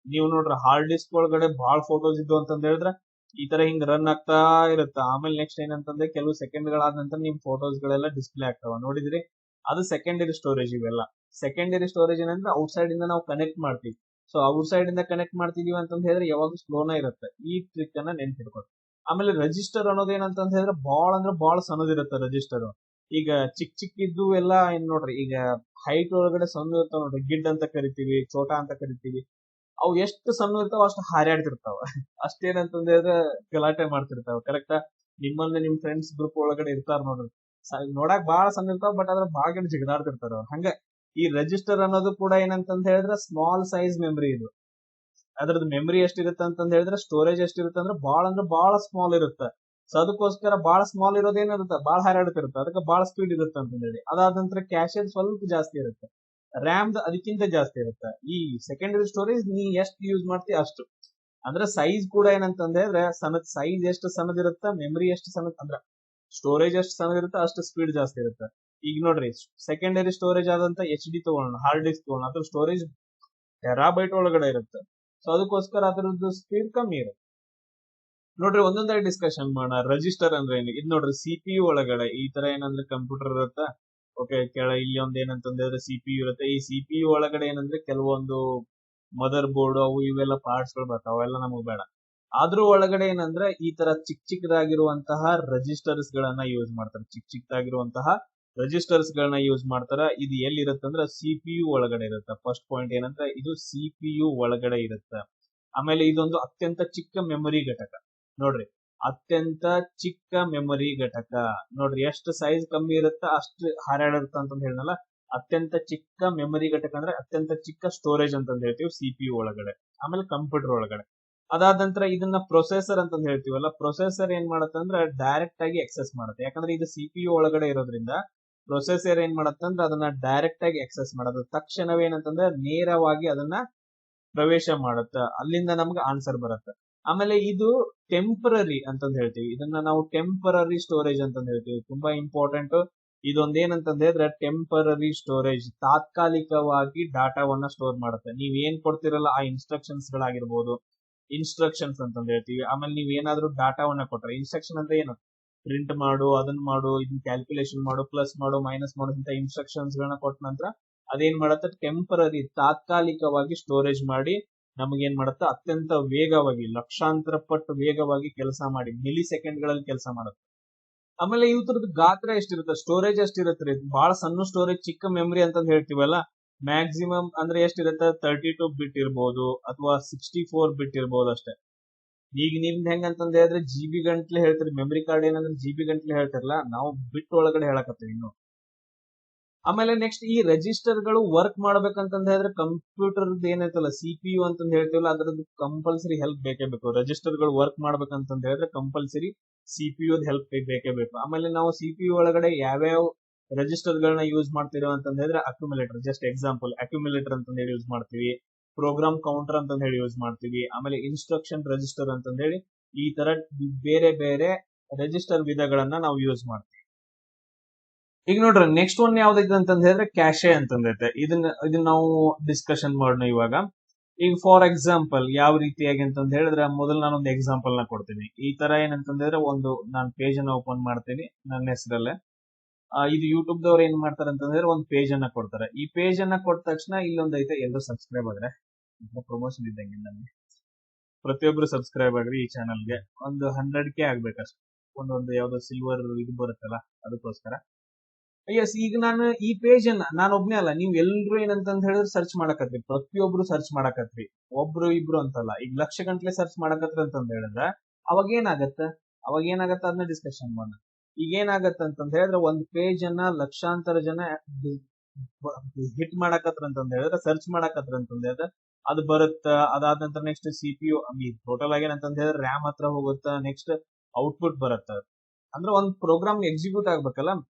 ನೀವು ನೋಡ್ರಿ ಹಾರ್ಡ್ ಡಿಸ್ಕ್ ಒಳಗಡೆ ಬಹಳ ಫೋಟೋಸ್ ಇದ್ದು ಅಂತಂದ್ ಹೇಳಿದ್ರೆ ಈ ತರ ಹಿಂಗ್ ರನ್ ಆಗ್ತಾ ಇರುತ್ತೆ. ಆಮೇಲೆ ನೆಕ್ಸ್ಟ್ ಏನಂತಂದ್ರೆ ಕೆಲವು ಸೆಕೆಂಡ್ ಗಳಾದ ನಂತರ ನಿಮ್ ಫೋಟೋಸ್ ಗಳೆಲ್ಲ ಡಿಸ್ಪ್ಲೇ ಆಗ್ತಾವ, ನೋಡಿದ್ರಿ. ಅದು ಸೆಕೆಂಡರಿ ಸ್ಟೋರೇಜ್. ಇವೆಲ್ಲ ಸೆಕೆಂಡರಿ ಸ್ಟೋರೇಜ್ ಏನಂದ್ರೆ ಔಟ್ ಸೈಡ್ ಇಂದ ನಾವು ಕನೆಕ್ಟ್ ಮಾಡ್ತೀವಿ. ಸೊ ಔಟ್ ಸೈಡ್ ಇಂದ ಕನೆಕ್ಟ್ ಮಾಡ್ತಿದೀವಿ ಅಂತಂದ್ ಹೇಳಿದ್ರೆ ಯಾವಾಗ ಸ್ಲೋನ ಇರುತ್ತೆ. ಈ ಟ್ರಿಕ್ ಅನ್ನ ನೆನ್ಪಿಟ್ಕೊಳ್ಳಿ. ಆಮೇಲೆ ರಿಜಿಸ್ಟರ್ ಅನ್ನೋದು ಏನಂತಂದ್ ಹೇಳಿದ್ರೆ ಬಹಳ ಅಂದ್ರೆ ಬಹಳ ಸಣ್ಣದಿರುತ್ತೆ ರಿಜಿಸ್ಟರ್. ಈಗ ಚಿಕ್ಕಿದ್ದು ಎಲ್ಲ ಏನ್ ನೋಡ್ರಿ, ಈಗ ಹೈಟ್ ಒಳಗಡೆ ಸಣ್ಣ ಇರ್ತಾವ ನೋಡ್ರಿ, ಗಿಡ್ ಅಂತ ಕರಿತೀವಿ, ಚೋಟಾ ಅಂತ ಕರಿತೀವಿ. ಅವು ಎಷ್ಟು ಸಣ್ಣ ಇರ್ತಾವ ಅಷ್ಟು ಹಾರಾಡ್ತಿರ್ತಾವ. ಅಷ್ಟೇನಂತಂದ್ ಹೇಳಿದ್ರೆ ಗಲಾಟೆ ಮಾಡ್ತಿರ್ತಾವ. ಕರೆಕ್ಟಾ? ನಿಮ್ಮಲ್ಲಿ ನಿಮ್ ಫ್ರೆಂಡ್ಸ್ ಗ್ರೂಪ್ ಒಳಗಡೆ ಇರ್ತಾರ ನೋಡ್ರಿ, ನೋಡಕ್ ಬಹಳ ಸಣ್ಣ ಇರ್ತಾವ, ಬಟ್ ಅದ್ರ ಬಾಳ ಜಿಗದಾಡ್ತಿರ್ತಾರ ಅವ್ರು. ಹಂಗ ಈ ರಿಜಿಸ್ಟರ್ ಅನ್ನೋದು ಕೂಡ ಏನಂತಂದ್ ಹೇಳಿದ್ರೆ ಸ್ಮಾಲ್ ಸೈಜ್ ಮೆಮರಿ. ಇದು ಅದ್ರದ್ದು ಮೆಮರಿ ಎಷ್ಟಿರುತ್ತೆ ಅಂತಂದ್ ಹೇಳಿದ್ರೆ, ಸ್ಟೋರೇಜ್ ಎಷ್ಟಿರುತ್ತೆ ಅಂದ್ರೆ ಬಹಳ ಸ್ಮಾಲ್ ಇರುತ್ತೆ. ಸೊ ಅದಕ್ಕೋಸ್ಕರ ಬಹಳ ಸ್ಮಾಲ್ ಇರೋದೇನಿರುತ್ತೆ, ಬಹಳ ಹಾರಾಡ್ತಿರುತ್ತೆ, ಅದಕ್ಕೆ ಬಹಳ ಸ್ಪೀಡ್ ಇರುತ್ತೆ ಅಂತಂದ್ ಹೇಳಿ. ಅದಾದ ನಂತರ ಕ್ಯಾಶ್ ಸ್ವಲ್ಪ ಜಾಸ್ತಿ ಇರುತ್ತೆ, ರ್ಯಾಮ್ ಅದಕ್ಕಿಂತ ಜಾಸ್ತಿ ಇರುತ್ತೆ. ಈ ಸೆಕೆಂಡರಿ ಸ್ಟೋರೇಜ್ ನೀ ಎಷ್ಟು ಯೂಸ್ ಮಾಡ್ತಿ ಅಷ್ಟು. ಅಂದ್ರೆ ಸೈಜ್ ಕೂಡ ಏನಂತಂದ್ ಹೇಳಿದ್ರೆ ಸೈಜ್ ಎಷ್ಟು ಸಣ್ಣದಿರುತ್ತೆ, ಮೆಮರಿ ಎಷ್ಟು ಸಣ್ಣ, ಅಂದ್ರೆ ಸ್ಟೋರೇಜ್ ಎಷ್ಟು ಸಣ್ಣದಿರುತ್ತೆ ಅಷ್ಟು ಸ್ಪೀಡ್ ಜಾಸ್ತಿ ಇರುತ್ತೆ. ಈಗ ನೋಡ್ರಿ, ಸೆಕೆಂಡರಿ ಸ್ಟೋರೇಜ್ ಆದಂತ HD ತಗೊಳ್ಳೋಣ, ಹಾರ್ಡ್ ಡಿಸ್ಕ್ ತಗೊಳ್ಳೋಣ, ಅದ್ರ ಸ್ಟೋರೇಜ್ ಟೆರಾಬೈಟ್ ಒಳಗಡೆ ಇರುತ್ತೆ. ಸೊ ಅದಕ್ಕೋಸ್ಕರ ಅದರದ್ದು ಸ್ಪೀಡ್ ಕಮ್ಮಿ ಇರುತ್ತೆ. ನೋಡ್ರಿ, ಒಂದೊಂದಾಗಿ ಡಿಸ್ಕಷನ್ ಮಾಡೋಣ. ರಿಜಿಸ್ಟರ್ ಅಂದ್ರೆ ಏನು? ಇದು ನೋಡ್ರಿ, CPU ಒಳಗಡೆ ಈ ತರ ಏನಂದ್ರೆ ಕಂಪ್ಯೂಟರ್ ಇರುತ್ತೆ. ಓಕೆ, ಇಲ್ಲಿ ಒಂದ್ ಏನಂತಂದ್ರೆ CPU ಇರುತ್ತೆ. ಈ CPU ಒಳಗಡೆ ಏನಂದ್ರೆ ಕೆಲವೊಂದು ಮದರ್ ಬೋರ್ಡ್ ಅವು ಇವೆಲ್ಲ ಪಾರ್ಟ್ಸ್ ಗಳು ಬರ್ತಾವ, ಅವೆಲ್ಲ ನಮಗ್ ಬೇಡ. ಅದ್ರ ಒಳಗಡೆ ಏನಂದ್ರೆ ಈ ತರ ಚಿಕ್ಕದಾಗಿರುವಂತಹ ರಿಜಿಸ್ಟರ್ಸ್ ಗಳನ್ನ ಯೂಸ್ ಮಾಡ್ತಾರೆ. ಚಿಕ್ಕದಾಗಿರುವಂತಹ ರಿಜಿಸ್ಟರ್ಸ್ ಗಳನ್ನ ಯೂಸ್ ಮಾಡ್ತಾರ. ಇದು ಎಲ್ಲಿರುತ್ತೆ ಅಂದ್ರೆ ಸಿಪಿಯು ಒಳಗಡೆ ಇರುತ್ತೆ. ಫಸ್ಟ್ ಪಾಯಿಂಟ್ ಏನಂದ್ರೆ ಇದು ಸಿಪಿಯು ಒಳಗಡೆ ಇರುತ್ತೆ. ಆಮೇಲೆ ಇದೊಂದು ಅತ್ಯಂತ ಚಿಕ್ಕ ಮೆಮೊರಿ ಘಟಕ. ನೋಡ್ರಿ, ಅತ್ಯಂತ ಚಿಕ್ಕ ಮೆಮೊರಿ ಘಟಕ. ನೋಡ್ರಿ, ಎಷ್ಟು ಸೈಜ್ ಕಮ್ಮಿ ಇರುತ್ತೆ ಅಷ್ಟು ಹಾರಾಡಿರುತ್ತೆ ಅಂತ ಹೇಳಲ್ಲ. ಅತ್ಯಂತ ಚಿಕ್ಕ ಮೆಮೊರಿ ಘಟಕ ಅಂದ್ರೆ ಅತ್ಯಂತ ಚಿಕ್ಕ ಸ್ಟೋರೇಜ್ ಅಂತ ಹೇಳ್ತೀವಿ ಸಿಪಿಯು ಒಳಗಡೆ. ಆಮೇಲೆ ಕಂಪ್ಯೂಟರ್ ಒಳಗಡೆ. ಅದಾದ ನಂತರ ಇದನ್ನ ಪ್ರೊಸೆಸರ್ ಅಂತ ಹೇಳ್ತೀವಲ್ಲ, ಪ್ರೊಸೆಸರ್ ಏನ್ ಮಾಡುತ್ತೆ ಅಂದ್ರೆ ಡೈರೆಕ್ಟ್ ಆಗಿ ಎಕ್ಸೆಸ್ ಮಾಡುತ್ತೆ. ಯಾಕಂದ್ರೆ ಇದು ಸಿಪಿಯು ಒಳಗಡೆ ಇರೋದ್ರಿಂದ ಪ್ರೊಸೆಸರ್ ಏನ್ ಮಾಡುತ್ತೆ ಅಂದ್ರೆ ಅದನ್ನ ಡೈರೆಕ್ಟ್ ಆಗಿ ಎಕ್ಸೆಸ್ ಮಾಡೋದು. ತಕ್ಷಣವೇ ಏನಂತಂದ್ರೆ ನೇರವಾಗಿ ಅದನ್ನ ಪ್ರವೇಶ ಮಾಡುತ್ತೆ. ಅಲ್ಲಿಂದ ನಮ್ಗೆ ಆನ್ಸರ್ ಬರುತ್ತೆ. ಆಮೇಲೆ ಇದು ಟೆಂಪರರಿ ಅಂತಂದ್ ಹೇಳ್ತೀವಿ. ಇದನ್ನ ನಾವು ಟೆಂಪರರಿ ಸ್ಟೋರೇಜ್ ಅಂತಂದ್ ಹೇಳ್ತೀವಿ. ತುಂಬಾ ಇಂಪಾರ್ಟೆಂಟ್. ಇದೊಂದೇನಂತಂದ್ ಹೇಳಿದ್ರೆ ಟೆಂಪರರಿ ಸ್ಟೋರೇಜ್, ತಾತ್ಕಾಲಿಕವಾಗಿ ಡಾಟಾವನ್ನ ಸ್ಟೋರ್ ಮಾಡುತ್ತೆ. ನೀವ್ ಏನ್ ಕೊಡ್ತಿರಲ್ಲ ಆ ಇನ್ಸ್ಟ್ರಕ್ಷನ್ಸ್ ಗಳಾಗಿರ್ಬೋದು, ಇನ್ಸ್ಟ್ರಕ್ಷನ್ಸ್ ಅಂತಂದ್ ಹೇಳ್ತೀವಿ. ಆಮೇಲೆ ನೀವ್ ಏನಾದ್ರೂ ಡಾಟಾವನ್ನ ಕೊಟ್ರೆ, ಇನ್ಸ್ಟ್ರಕ್ಷನ್ ಅಂತ ಏನು, ಪ್ರಿಂಟ್ ಮಾಡು, ಅದನ್ನ ಮಾಡು, ಇದನ್ನ ಕ್ಯಾಲ್ಕುಲೇಷನ್ ಮಾಡು, ಪ್ಲಸ್ ಮಾಡು, ಮೈನಸ್ ಮಾಡು ಅಂತ ಇನ್ಸ್ಟ್ರಕ್ಷನ್ಸ್ ಗಳನ್ನ ಕೊಟ್ಟ ನಂತರ ಅದೇನ್ ಮಾಡುತ್ತೆ, ಟೆಂಪರರಿ ತಾತ್ಕಾಲಿಕವಾಗಿ ಸ್ಟೋರೇಜ್ ಮಾಡಿ ನಮಗೇನ್ ಮಾಡುತ್ತೆ, ಅತ್ಯಂತ ವೇಗವಾಗಿ, ಲಕ್ಷಾಂತರ ಪಟ್ಟು ವೇಗವಾಗಿ ಕೆಲಸ ಮಾಡಿ ಮಿಲಿ ಸೆಕೆಂಡ್ ಗಳಲ್ಲಿ ಕೆಲಸ ಮಾಡುತ್ತೆ. ಆಮೇಲೆ ಇವ್ರದ್ದು ಗಾತ್ರ ಎಷ್ಟಿರುತ್ತೆ, ಸ್ಟೋರೇಜ್ ಎಷ್ಟಿರುತ್ತೆ, ಬಹಳ ಸಣ್ಣ ಸ್ಟೋರೇಜ್, ಚಿಕ್ಕ ಮೆಮರಿ ಅಂತ ಹೇಳ್ತೀವಲ್ಲ, ಮ್ಯಾಕ್ಸಿಮಮ್ ಅಂದ್ರೆ ಎಷ್ಟಿರುತ್ತೆ, 32 ಬಿಟ್ ಇರ್ಬೋದು ಅಥವಾ 64 ಬಿಟ್ ಇರ್ಬೋದು ಅಷ್ಟೇ. ಈಗ ನಿಮ್ದು ಹೆಂಗಂತಂದ್ ಹೇಳಿದ್ರೆ GB ಗಂಟ್ಲೆ ಹೇಳ್ತೀರಿ, ಮೆಮರಿ ಕಾರ್ಡ್ ಏನಂದ್ರೆ GB ಗಂಟ್ಲೆ ಹೇಳ್ತಿರಲ್ಲ, ನಾವು ಬಿಟ್ ಒಳಗಡೆ ಹೇಳಕತ್ತೀವಿ ಇನ್ನು. ಆಮೇಲೆ ನೆಕ್ಸ್ಟ್ ಈ ರೆಜಿಸ್ಟರ್ ಗಳು ವರ್ಕ್ ಮಾಡ್ಬೇಕಂತಂದ ಹೇಳಿದ್ರೆ ಕಂಪ್ಯೂಟರ್ ಏನೈತಲ್ಲ ಸಿಪಿಯು ಅಂತಂದ್ ಹೇಳ್ತೀವಲ್ಲ, ಅದ್ರದ್ದು ಕಂಪಲ್ಸರಿ ಹೆಲ್ಪ್ ಬೇಕೇ ಬೇಕು. ರೆಜಿಸ್ಟರ್ ಗಳು ವರ್ಕ್ ಮಾಡ್ಬೇಕಂತಂದ ಹೇಳಿದ್ರೆ ಕಂಪಲ್ಸರಿ ಸಿಪಿಯು ಹೆಲ್ಪ್ ಬೇಕೇ ಬೇಕು. ಆಮೇಲೆ ನಾವು ಸಿಪಿಯು ಒಳಗಡೆ ಯಾವ್ಯಾವ ರೆಜಿಸ್ಟರ್ ಗಳನ್ನ ಯೂಸ್ ಮಾಡ್ತೀವಿ ಅಂತಂದ ಹೇಳಿದ್ರೆ ಅಕ್ಯುಮುಲೇಟರ್, ಜಸ್ಟ್ ಎಕ್ಸಾಂಪಲ್ ಅಕ್ಯುಮುಲೇಟರ್ ಅಂತ ಹೇಳಿ ಯೂಸ್ ಮಾಡ್ತೀವಿ, ಪ್ರೋಗ್ರಾಮ್ ಕೌಂಟರ್ ಅಂತ ಹೇಳಿ ಯೂಸ್ ಮಾಡ್ತೀವಿ, ಆಮೇಲೆ ಇನ್ಸ್ಟ್ರಕ್ಷನ್ ರೆಜಿಸ್ಟರ್ ಅಂತ ಹೇಳಿ ಈ ತರ ಬೇರೆ ಬೇರೆ ರೆಜಿಸ್ಟರ್ ವಿಧಗಳನ್ನ ನಾವು ಯೂಸ್ ಮಾಡ್ತೀವಿ. ಈಗ ನೋಡ್ರಿ, ನೆಕ್ಸ್ಟ್ ಒನ್ ಯಾವ್ದೈತೆ ಅಂತಂದ್ ಹೇಳಿದ್ರೆ ಕ್ಯಾಶೆ ಅಂತಂದೈತೆ. ಇದನ್ನ ನಾವು ಡಿಸ್ಕಷನ್ ಮಾಡೋಣ ಇವಾಗ. ಈಗ ಫಾರ್ ಎಕ್ಸಾಂಪಲ್ ಯಾವ ರೀತಿಯಾಗಿ ಅಂತಂದ್ ಹೇಳಿದ್ರೆ, ಮೊದಲು ನಾನೊಂದು ಎಕ್ಸಾಂಪಲ್ ನ ಕೊಡ್ತೀನಿ. ಈ ತರ ಏನಂತಂದ್ರೆ ನಾನು ಪೇಜ್ ಅನ್ನ ಓಪನ್ ಮಾಡ್ತೀನಿ ನನ್ನ ಹೆಸರಲ್ಲೇ. ಇದು ಯೂಟ್ಯೂಬ್ ದವ್ರು ಏನ್ ಮಾಡ್ತಾರೆ ಅಂತಂದ್ರೆ ಒಂದು ಪೇಜ್ ಅನ್ನ ಕೊಡ್ತಾರೆ. ಈ ಪೇಜ್ ಅನ್ನ ಕೊಟ್ಟ ತಕ್ಷಣ ಇಲ್ಲೊಂದ್ ಐತೆ, ಎಲ್ಲರೂ ಸಬ್ಸ್ಕ್ರೈಬ್ ಆದ್ರೆ ಪ್ರಮೋಷನ್ ಇದ್ದಂಗೆ ನನ್ಗೆ ಪ್ರತಿಯೊಬ್ರು ಸಬ್ಸ್ಕ್ರೈಬ್ ಆಗ್ರಿ ಈ ಚಾನಲ್ಗೆ. ಒಂದು 100K ಆಗ್ಬೇಕಷ್ಟೆ. ಒಂದೊಂದು ಯಾವ್ದೋ ಸಿಲ್ವರ್ ಇದು ಬರುತ್ತಲ್ಲ ಅದಕ್ಕೋಸ್ಕರ. ಎಸ್, ಈಗ ನಾನು ಈ ಪೇಜ್ ಅನ್ನ ನಾನು ಒಬ್ನೇ ಅಲ್ಲ, ನೀವ್ ಎಲ್ರು ಏನಂತಂದ್ ಹೇಳಿದ್ರೆ ಸರ್ಚ್ ಮಾಡಕತ್ರಿ, ಪ್ರತಿಯೊಬ್ರು ಸರ್ಚ್ ಮಾಡಕತ್ರಿ, ಒಬ್ರು ಇಬ್ರು ಅಂತಲ್ಲ, ಈಗ ಲಕ್ಷ ಗಂಟ್ಲೆ ಸರ್ಚ್ ಮಾಡಕತ್ರಿ ಅಂತಂದ್ ಹೇಳಿದ್ರೆ ಅವಾಗ ಏನಾಗತ್ತ ಅದನ್ನ ಡಿಸ್ಕಷನ್ ಮಾಡೋಣ. ಈಗ ಏನಾಗತ್ತ ಅಂತಂದ್ ಹೇಳಿದ್ರೆ ಒಂದ್ ಪೇಜ್ ಅನ್ನ ಲಕ್ಷಾಂತರ ಜನ ಹಿಟ್ ಮಾಡಕತ್ರ ಅಂತಂದ್ ಹೇಳಿದ್ರೆ, ಸರ್ಚ್ ಮಾಡಕತ್ರ ಅಂತಂದ್ ಹೇಳಿದ್ರೆ ಅದು ಬರುತ್ತ. ಅದಾದ ನಂತರ ನೆಕ್ಸ್ಟ್ ಸಿಪಿಯು ಟೋಟಲ್ ಆಗಿ ಏನಂತಂದ್ ಹೇಳಿದ್ರೆ ರ್ಯಾಮ್ ಹತ್ರ ಹೋಗುತ್ತ, ನೆಕ್ಸ್ಟ್ ಔಟ್ಪುಟ್ ಬರುತ್ತ. ಅಂದ್ರೆ ಒಂದ್ ಪ್ರೋಗ್ರಾಮ್ ಎಕ್ಸಿಕ್ಯೂಟ್ ಆಗ್ಬೇಕಲ್ಲ,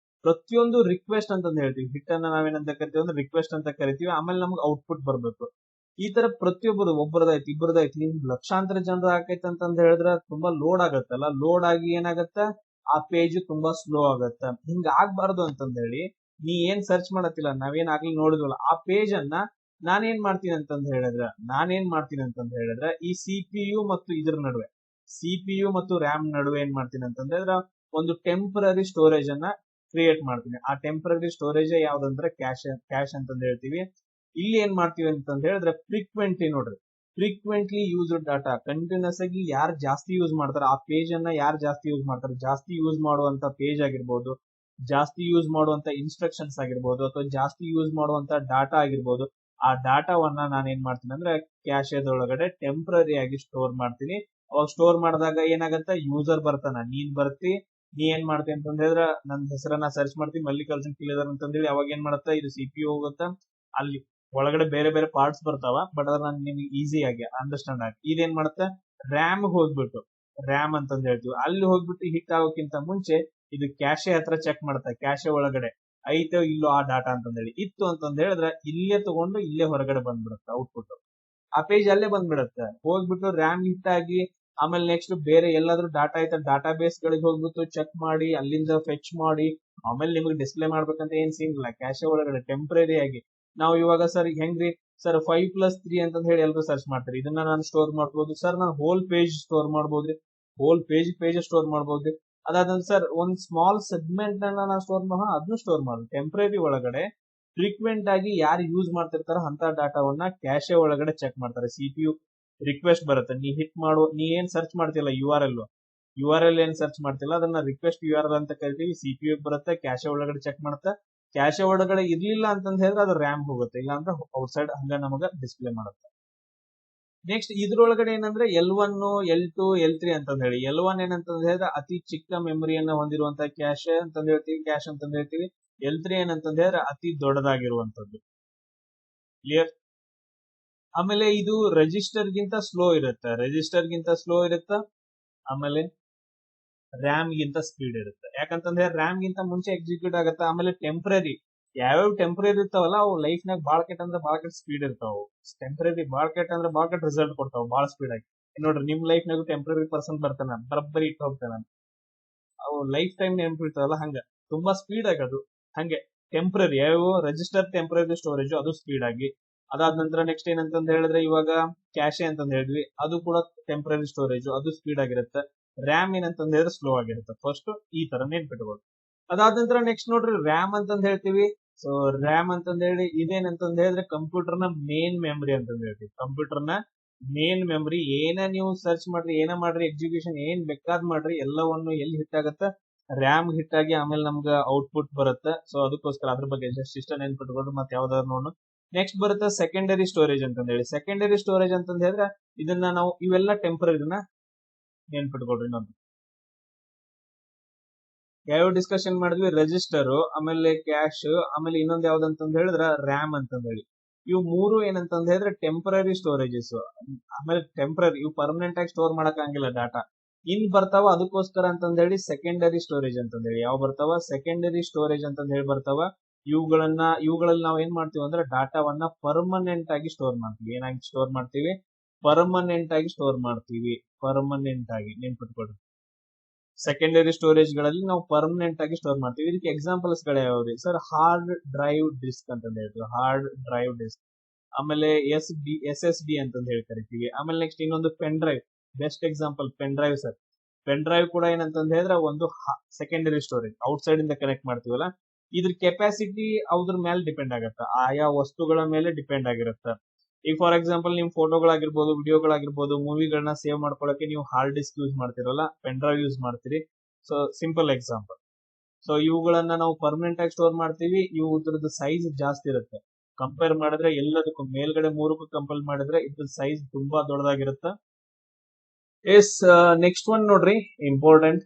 ಪ್ರತಿಯೊಂದು ರಿಕ್ವೆಸ್ಟ್ ಅಂತಂದ್ ಹೇಳ್ತೀವಿ. ಹಿಟ್ ಅನ್ನ ನಾವೇನಂತ ಕರಿತೀವಿ ಅಂದ್ರೆ ರಿಕ್ವೆಸ್ಟ್ ಅಂತ ಕರಿತೀವಿ. ಆಮೇಲೆ ನಮ್ಗೆ ಔಟ್ಪುಟ್ ಬರ್ಬೇಕು. ಈ ತರ ಪ್ರತಿಯೊಬ್ಬರು, ಒಬ್ಬರದಾಯ್ತು ಇಬ್ಬರದಾಯ್ತು ಲಕ್ಷಾಂತರ ಜನರ ಆಕೈತೆ ಅಂತಂದ್ ಹೇಳಿದ್ರೆ ತುಂಬಾ ಲೋಡ್ ಆಗತ್ತಲ್ಲ. ಲೋಡ್ ಆಗಿ ಏನಾಗತ್ತ, ಆ ಪೇಜ್ ತುಂಬಾ ಸ್ಲೋ ಆಗತ್ತ. ಹಿಂಗ ಆಗ್ಬಾರ್ದು ಅಂತಂದ್ ಹೇಳಿ ನೀ ಏನ್ ಸರ್ಚ್ ಮಾಡತ್ತಿಲ್ಲ, ನಾವೇನ್ ಆಗ್ಲಿ ನೋಡಿದ್ವಲ್ಲ, ಆ ಪೇಜ್ ಅನ್ನ ನಾನೇನ್ ಮಾಡ್ತೀನಿ ಅಂತಂದ್ ಹೇಳಿದ್ರೆ ಈ ಸಿಪಿಯು ಮತ್ತು ಇದ್ರ ನಡುವೆ, ಸಿಪಿಯು ಮತ್ತು ರ್ಯಾಮ್ ನಡುವೆ ಏನ್ ಮಾಡ್ತೀನಿ ಅಂತಂದ್ ಹೇಳಿದ್ರೆ ಒಂದು ಟೆಂಪರರಿ ಸ್ಟೋರೇಜ್ ಅನ್ನ ಕ್ರಿಯೇಟ್ ಮಾಡ್ತೀನಿ. ಆ ಟೆಂಪರರಿ ಸ್ಟೋರೇಜ್ ಯಾವ್ದಂದ್ರೆ ಕ್ಯಾಶ್ ಅಂತಂದ್ ಹೇಳ್ತೀವಿ. ಇಲ್ಲಿ ಏನ್ ಮಾಡ್ತೀವಿ ಅಂತಂದ್ ಹೇಳಿದ್ರೆ ಫ್ರೀಕ್ವೆಂಟ್ಲಿ ಯೂಸ್ಡ್ ಡಾಟಾ, ಕಂಟಿನ್ಯೂಸ್ ಆಗಿ ಯಾರು ಜಾಸ್ತಿ ಯೂಸ್ ಮಾಡ್ತಾರೆ ಆ ಪೇಜ್ ಅನ್ನ, ಯಾರು ಜಾಸ್ತಿ ಯೂಸ್ ಮಾಡ್ತಾರೆ, ಜಾಸ್ತಿ ಯೂಸ್ ಮಾಡುವಂತ ಪೇಜ್ ಆಗಿರ್ಬೋದು, ಜಾಸ್ತಿ ಯೂಸ್ ಮಾಡುವಂತ ಇನ್ಸ್ಟ್ರಕ್ಷನ್ಸ್ ಆಗಿರ್ಬೋದು, ಅಥವಾ ಜಾಸ್ತಿ ಯೂಸ್ ಮಾಡುವಂತ ಡಾಟಾ ಆಗಿರ್ಬೋದು, ಆ ಡಾಟಾವನ್ನ ನಾನು ಏನ್ ಮಾಡ್ತೀನಿ ಅಂದ್ರೆ ಕ್ಯಾಶೆದೊಳಗಡೆ ಟೆಂಪರರಿ ಆಗಿ ಸ್ಟೋರ್ ಮಾಡ್ತೀನಿ. ಅವಾಗ ಸ್ಟೋರ್ ಮಾಡಿದಾಗ ಏನಾಗತ್ತ, ಯೂಸರ್ ಬರ್ತಾನ, ನೀನ್ ಬರ್ತಿ, ನೀ ಏನ್ ಮಾಡ್ತೀನಿ ಅಂತಂದ್ ಹೇಳಿದ್ರೆ ನನ್ನ ಹೆಸರನ್ನ ಸರ್ಚ್ ಮಾಡ್ತೀನಿ, ಮಲ್ಲಿಕಾರ್ಜುನ್ ಕಿಲಿದರ್ ಅಂತಂದೇಳಿ. ಅವಾಗ ಏನ್ ಮಾಡುತ್ತಾ, ಇದು ಸಿಪಿಯು ಹೋಗುತ್ತಾ, ಅಲ್ಲಿ ಒಳಗಡೆ ಬೇರೆ ಬೇರೆ ಪಾರ್ಟ್ಸ್ ಬರ್ತಾವ, ಬಟ್ ಅದ್ರ ನಿಮ್ಗೆ ಈಸಿ ಆಗಿ ಅಂಡರ್ಸ್ಟ್ಯಾಂಡ್ ಆಗಿ. ಇದೇನ್ ಮಾಡುತ್ತೆ, ರ್ಯಾಮ್ ಹೋಗ್ಬಿಟ್ಟು, ರ್ಯಾಮ್ ಅಂತಂದ್ ಹೇಳ್ತೀವಿ, ಅಲ್ಲಿ ಹೋಗ್ಬಿಟ್ಟು ಹಿಟ್ ಆಗೋಕ್ಕಿಂತ ಮುಂಚೆ ಇದು ಕ್ಯಾಶೆ ಹತ್ರ ಚೆಕ್ ಮಾಡುತ್ತೆ, ಕ್ಯಾಶೆ ಒಳಗಡೆ ಐತೋ ಇಲ್ಲೋ ಆ ಡಾಟಾ ಅಂತಂದೇಳಿ. ಇತ್ತು ಅಂತಂದ್ ಹೇಳಿದ್ರೆ ಇಲ್ಲೇ ತಗೊಂಡು ಇಲ್ಲೇ ಹೊರಗಡೆ ಬಂದ್ಬಿಡುತ್ತೆ ಔಟ್ಪುಟ್. ಆ ಪೇಜ್ ಅಲ್ಲೇ ಬಂದ್ಬಿಡುತ್ತೆ. ಹೋಗ್ಬಿಟ್ಟು ರ್ಯಾಮ್ ಹಿಟ್ ಆಗಿ ಆಮೇಲೆ ನೆಕ್ಸ್ಟ್ ಬೇರೆ ಎಲ್ಲಾದ್ರೂ ಡಾಟಾ ಐತೆ, ಡಾಟಾ ಬೇಸ್ ಗಳಿಗೆ ಹೋಗ್ಬಿಟ್ಟು ಚೆಕ್ ಮಾಡಿ, ಅಲ್ಲಿಂದ ಫೆಚ್ ಮಾಡಿ, ಆಮೇಲೆ ನಿಮಗೆ ಡಿಸ್ಪ್ಲೇ ಮಾಡ್ಬೇಕಂತ ಏನ್ ಸಿಗಲ್ಲ. ಕ್ಯಾಶೆ ಒಳಗಡೆ ಟೆಂಪರರಿ ಆಗಿ ನಾವು ಇವಾಗ ಸರ್ ಹೆಂಗ್ರಿ ಸರ್ 5+3 ಅಂತ ಹೇಳಿ ಎಲ್ಲರೂ ಸರ್ಚ್ ಮಾಡ್ತಾರೆ. ಇದನ್ನ ನಾನು ಸ್ಟೋರ್ ಮಾಡ್ಬೋದು ಸರ್, ನಾನು ಹೋಲ್ ಪೇಜ್ ಸ್ಟೋರ್ ಮಾಡ್ಬೋದ್ರಿ, ಹೋಲ್ ಪೇಜ್ ಸ್ಟೋರ್ ಮಾಡ್ಬೋದ್ರಿ. ಅದಾದ ಸರ್ ಒಂದ್ ಸ್ಮಾಲ್ ಸೆಗ್ಮೆಂಟ್ ಅನ್ನ ನಾನು ಸ್ಟೋರ್ ಅದನ್ನು ಸ್ಟೋರ್ ಮಾಡೋದು. ಟೆಂಪರರಿ ಒಳಗಡೆ ಫ್ರೀಕ್ವೆಂಟ್ ಆಗಿ ಯಾರು ಯೂಸ್ ಮಾಡ್ತಿರ್ತಾರೋ ಅಂತ ಡಾಟಾವನ್ನ ಕ್ಯಾಶೆ ಒಳಗಡೆ ಚೆಕ್ ಮಾಡ್ತಾರೆ. ಸಿಪಿಯು ರಿಕ್ವೆಸ್ಟ್ ಬರುತ್ತೆ. ನೀ ಏನ್ ಸರ್ಚ್ ಮಾಡ್ತಿಲ್ಲ ಯು ಆರ್ ಎಲ್ ಏನ್ ಸರ್ಚ್ ಮಾಡ್ತಿಲ್ಲ ಅದನ್ನ ರಿಕ್ವೆಸ್ಟ್ URL ಅಂತ ಕರಿತೀವಿ. CPU ಬರುತ್ತೆ, ಕ್ಯಾಶೆ ಒಳಗಡೆ ಚೆಕ್ ಮಾಡುತ್ತೆ. ಕ್ಯಾಶೆ ಒಳಗಡೆ ಇರ್ಲಿಲ್ಲ ಅಂತಂದ ಹೇಳಿದ್ರೆ ಅದು ರ್ಯಾಮ್ ಹೋಗುತ್ತೆ, ಇಲ್ಲ ಅಂದ್ರೆ ಔಟ್ ಸೈಡ್ ಹಂಗ ನಮಗ ಡಿಸ್ಪ್ಲೇ ಮಾಡುತ್ತೆ. ನೆಕ್ಸ್ಟ್ ಇದ್ರೊಳಗಡೆ ಏನಂದ್ರೆ L1, L2, L3 ಅಂತಂದ ಹೇಳಿ. L1 ಏನಂತಂದ ಹೇಳಿದ್ರೆ ಅತಿ ಚಿಕ್ಕ ಮೆಮೊರಿಯನ್ನ ಹೊಂದಿರುವಂತ ಕ್ಯಾಶ್ ಅಂತಂದ ಹೇಳ್ತೀವಿ. L3 ಏನಂತಂದ ಹೇಳಿದ್ರೆ ಅತಿ ದೊಡ್ಡದಾಗಿರುವಂತದ್ದು. ಕ್ಲಿಯರ್? ಆಮೇಲೆ ಇದು ರಿಜಿಸ್ಟರ್ ಗಿಂತ ಸ್ಲೋ ಇರುತ್ತೆ. ಆಮೇಲೆ ರ್ಯಾಮ್ ಗಿಂತ ಸ್ಪೀಡ್ ಇರುತ್ತೆ. ಯಾಕಂತಂದ್ರೆ ರ್ಯಾಮ್ ಗಿಂತ ಮುಂಚೆ ಎಕ್ಸಿಕ್ಯೂಟ್ ಆಗುತ್ತೆ. ಆಮೇಲೆ ಟೆಂಪ್ರರಿ ಯಾವ್ಯಾವ ಟೆಂಪ್ರರಿ ಇರ್ತಾವಲ್ಲ ಅವು ಲೈಫ್ ನಾಗ ಬಾಳ ಕೆಟ್ಟ ಅಂದ್ರೆ ಬಾಳ ಕೆಟ್ಟ ಸ್ಪೀಡ್ ಇರ್ತಾವ. ಟೆಂಪ್ರರಿ ಬಾಳ ಕೆಟ್ಟ ಅಂದ್ರೆ ಬಾಳ ಕೆಟ್ಟ ರಿಸಲ್ಟ್ ಕೊಡ್ತಾವ ಬಾಳ ಸ್ಪೀಡ್ ಆಗಿ. ನೋಡ್ರಿ ನಿಮ್ ಲೈಫ್ ನಾಗ ಟೆಂಪ್ರರಿ ಪರ್ಸನ್ ಬರ್ತಾನ, ಬರಬ್ಬರಿ ಇಟ್ಟು ಹೋಗ್ತಾನ. ಅವು ಲೈಫ್ ಟೈಮ್ ನೆನಪಿರ್ತಾವಲ್ಲ ಹಂಗ ತುಂಬಾ ಸ್ಪೀಡ್ ಆಗೋದು. ಹಂಗೆ ಟೆಂಪ್ರರಿ ಯಾವ ರಿಜಿಸ್ಟರ್ ಟೆಂಪ್ರರಿ ಸ್ಟೋರೇಜ್ ಅದು ಸ್ಪೀಡ್ ಆಗಿ. ಅದಾದ ನಂತರ ನೆಕ್ಸ್ಟ್ ಏನಂತಂದ್ ಹೇಳಿದ್ರೆ ಇವಾಗ ಕ್ಯಾಶೆ ಅಂತಂದ್ ಹೇಳಿದ್ವಿ, ಅದು ಕೂಡ ಟೆಂಪ್ರರಿ ಸ್ಟೋರೇಜ್, ಅದು ಸ್ಪೀಡ್ ಆಗಿರುತ್ತೆ. ರ್ಯಾಮ್ ಏನಂತಂದ್ ಹೇಳಿದ್ರೆ ಸ್ಲೋ ಆಗಿರುತ್ತೆ. ಫಸ್ಟ್ ಈ ತರ ನೆನ್ಪಿಟ್ಬೋದು. ಅದಾದ ನಂತರ ನೆಕ್ಸ್ಟ್ ನೋಡ್ರಿ ರ್ಯಾಮ್ ಅಂತಂದ್ ಹೇಳ್ತೀವಿ. ಸೊ ರ್ಯಾಮ್ ಅಂತಂದ್ ಹೇಳಿ ಇದೇನಂತಂದ್ ಹೇಳಿದ್ರೆ ಕಂಪ್ಯೂಟರ್ ನ ಮೇನ್ ಮೆಮರಿ ಅಂತಂದ್ ಹೇಳ್ತೀವಿ. ಕಂಪ್ಯೂಟರ್ ನ ಮೇನ್ ಮೆಮರಿ. ಏನ ನೀವು ಸರ್ಚ್ ಮಾಡ್ರಿ, ಏನ ಮಾಡ್ರಿ, ಎಕ್ಸಿಕ್ಯೂಷನ್ ಏನ್ ಬೇಕಾದ್ ಮಾಡ್ರಿ, ಎಲ್ಲವನ್ನು ಎಲ್ಲಿ ಹಿಟ್ ಆಗತ್ತ, ರ್ಯಾಮ್ ಹಿಟ್ ಆಗಿ ಆಮೇಲೆ ನಮ್ಗ ಔಟ್ಪುಟ್ ಬರುತ್ತೆ. ಸೊ ಅದಕ್ಕೋಸ್ಕರ ಅದ್ರ ಬಗ್ಗೆ ಜಸ್ಟ್ ಇಷ್ಟ ನೆನ್ಪಿಟ್ಕೊಂಡು ಮತ್ತೆ ಯಾವ್ದಾದ್ರು ನೋಡೋಣ. ನೆಕ್ಸ್ಟ್ ಬರುತ್ತೆ ಸೆಕೆಂಡರಿ ಸ್ಟೋರೇಜ್ ಅಂತಂದ್ ಹೇಳಿ. ಸೆಕೆಂಡರಿ ಸ್ಟೋರೇಜ್ ಅಂತಂದ್ ಹೇಳಿದ್ರೆ ಇದನ್ನ ನಾವು ಇವೆಲ್ಲ ಟೆಂಪರರಿನ ನೆನ್ಪಿಟ್ಕೊಡ್ರಿ. ಇನ್ನೊಂದು ಯಾವ ಡಿಸ್ಕಷನ್ ಮಾಡಿದ್ವಿ, ರೆಜಿಸ್ಟರ್, ಆಮೇಲೆ ಕ್ಯಾಶ್, ಆಮೇಲೆ ಇನ್ನೊಂದ್ ಯಾವ್ದಂತಂದ್ ಹೇಳಿದ್ರೆ ರ್ಯಾಮ್ ಅಂತಂದ್ ಹೇಳಿ. ಇವು ಮೂರು ಏನಂತಂದ್ ಹೇಳಿದ್ರೆ ಟೆಂಪರರಿ ಸ್ಟೋರೇಜಸ್. ಆಮೇಲೆ ಟೆಂಪರರಿ ಇವು ಪರ್ಮನೆಂಟ್ ಆಗಿ ಸ್ಟೋರ್ ಮಾಡಕ್ ಆಗಿಲ್ಲ ಡಾಟಾ. ಇನ್ ಬರ್ತಾವ ಅದಕ್ಕೋಸ್ಕರ ಅಂತಂದ್ ಹೇಳಿ ಸೆಕೆಂಡರಿ ಸ್ಟೋರೇಜ್ ಅಂತಂದ್ ಹೇಳಿ. ಯಾವ ಬರ್ತಾವ ಸೆಕೆಂಡರಿ ಸ್ಟೋರೇಜ್ ಅಂತಂದ್ ಹೇಳಿ ಬರ್ತಾವ. ಇವುಗಳಲ್ಲಿ ನಾವ್ ಏನ್ ಮಾಡ್ತೀವಿ ಅಂದ್ರೆ ಡಾಟಾವನ್ನ ಪರ್ಮನೆಂಟ್ ಆಗಿ ಸ್ಟೋರ್ ಮಾಡ್ತೀವಿ. ಏನಾಗಿ ಸ್ಟೋರ್ ಮಾಡ್ತೀವಿ, ಪರ್ಮನೆಂಟ್ ಆಗಿ ಸ್ಟೋರ್ ಮಾಡ್ತೀವಿ. ಪರ್ಮನೆಂಟ್ ಆಗಿ ನೆನ್ಪಿಟ್ಕೊಡ್ರಿ. ಸೆಕೆಂಡರಿ ಸ್ಟೋರೇಜ್ ಗಳಲ್ಲಿ ನಾವು ಪರ್ಮನೆಂಟ್ ಆಗಿ ಸ್ಟೋರ್ ಮಾಡ್ತೀವಿ. ಇದಕ್ಕೆ ಎಕ್ಸಾಂಪಲ್ಸ್ ಗಳು ಯಾವ್ದು ಸರ್? ಹಾರ್ಡ್ ಡ್ರೈವ್ ಡಿಸ್ಕ್ ಅಂತಂದ್ ಹೇಳ್ತೀವಿ. Hard drive disk. ಆಮೇಲೆ SSD ಅಂತಂದ್ ಹೇಳಿ ಕರಿತೀವಿ. ಆಮೇಲೆ ನೆಕ್ಸ್ಟ್ ಇನ್ನೊಂದು pen drive. Best example pen drive sir. Pen drive ಕೂಡ ಏನಂತಂದ್ ಹೇಳಿದ್ರೆ ಒಂದು ಸೆಕೆಂಡರಿ ಸ್ಟೋರೇಜ್. ಔಟ್ ಸೈಡ್ ಇಂದ ಕನೆಕ್ಟ್ ಮಾಡ್ತೀವಲ್ಲ, ಇದ್ರ ಕೆಪಾಸಿಟಿ ಅದ್ರ ಮೇಲೆ ಡಿಪೆಂಡ್ ಆಗತ್ತ, ಆಯಾ ವಸ್ತುಗಳ ಮೇಲೆ ಡಿಪೆಂಡ್ ಆಗಿರುತ್ತೆ. ಈಗ ಫಾರ್ ಎಕ್ಸಾಂಪಲ್ ನಿಮ್ ಫೋಟೋಗಳಾಗಿರ್ಬೋದು, ವಿಡಿಯೋಗಳಾಗಿರ್ಬೋದು, ಮೂವಿಗಳನ್ನ ಸೇವ್ ಮಾಡ್ಕೊಳಕ್ಕೆ ನೀವು ಹಾರ್ಡ್ ಡಿಸ್ಕ್ ಯೂಸ್ ಮಾಡ್ತಿರಲ್ಲ, ಪೆನ್ ಡ್ರೈವ್ ಯೂಸ್ ಮಾಡ್ತೀರಿ. So simple example. ಸೊ ಇವುಗಳನ್ನ ನಾವು ಪರ್ಮನೆಂಟ್ ಆಗಿ ಸ್ಟೋರ್ ಮಾಡ್ತೀವಿ. ಇದ್ರದ್ದು ಸೈಜ್ ಜಾಸ್ತಿ ಇರುತ್ತೆ ಕಂಪೇರ್ ಮಾಡಿದ್ರೆ ಎಲ್ಲದಕ್ಕೂ. ಮೇಲ್ಗಡೆ ಮೂರಕ್ಕೂ ಕಂಪೇರ್ ಮಾಡಿದ್ರೆ ಇದ್ರ ಸೈಜ್ ತುಂಬಾ ದೊಡ್ಡದಾಗಿರುತ್ತೆ. ನೆಕ್ಸ್ಟ್ ಒನ್ ನೋಡ್ರಿ, ಇಂಪಾರ್ಟೆಂಟ್.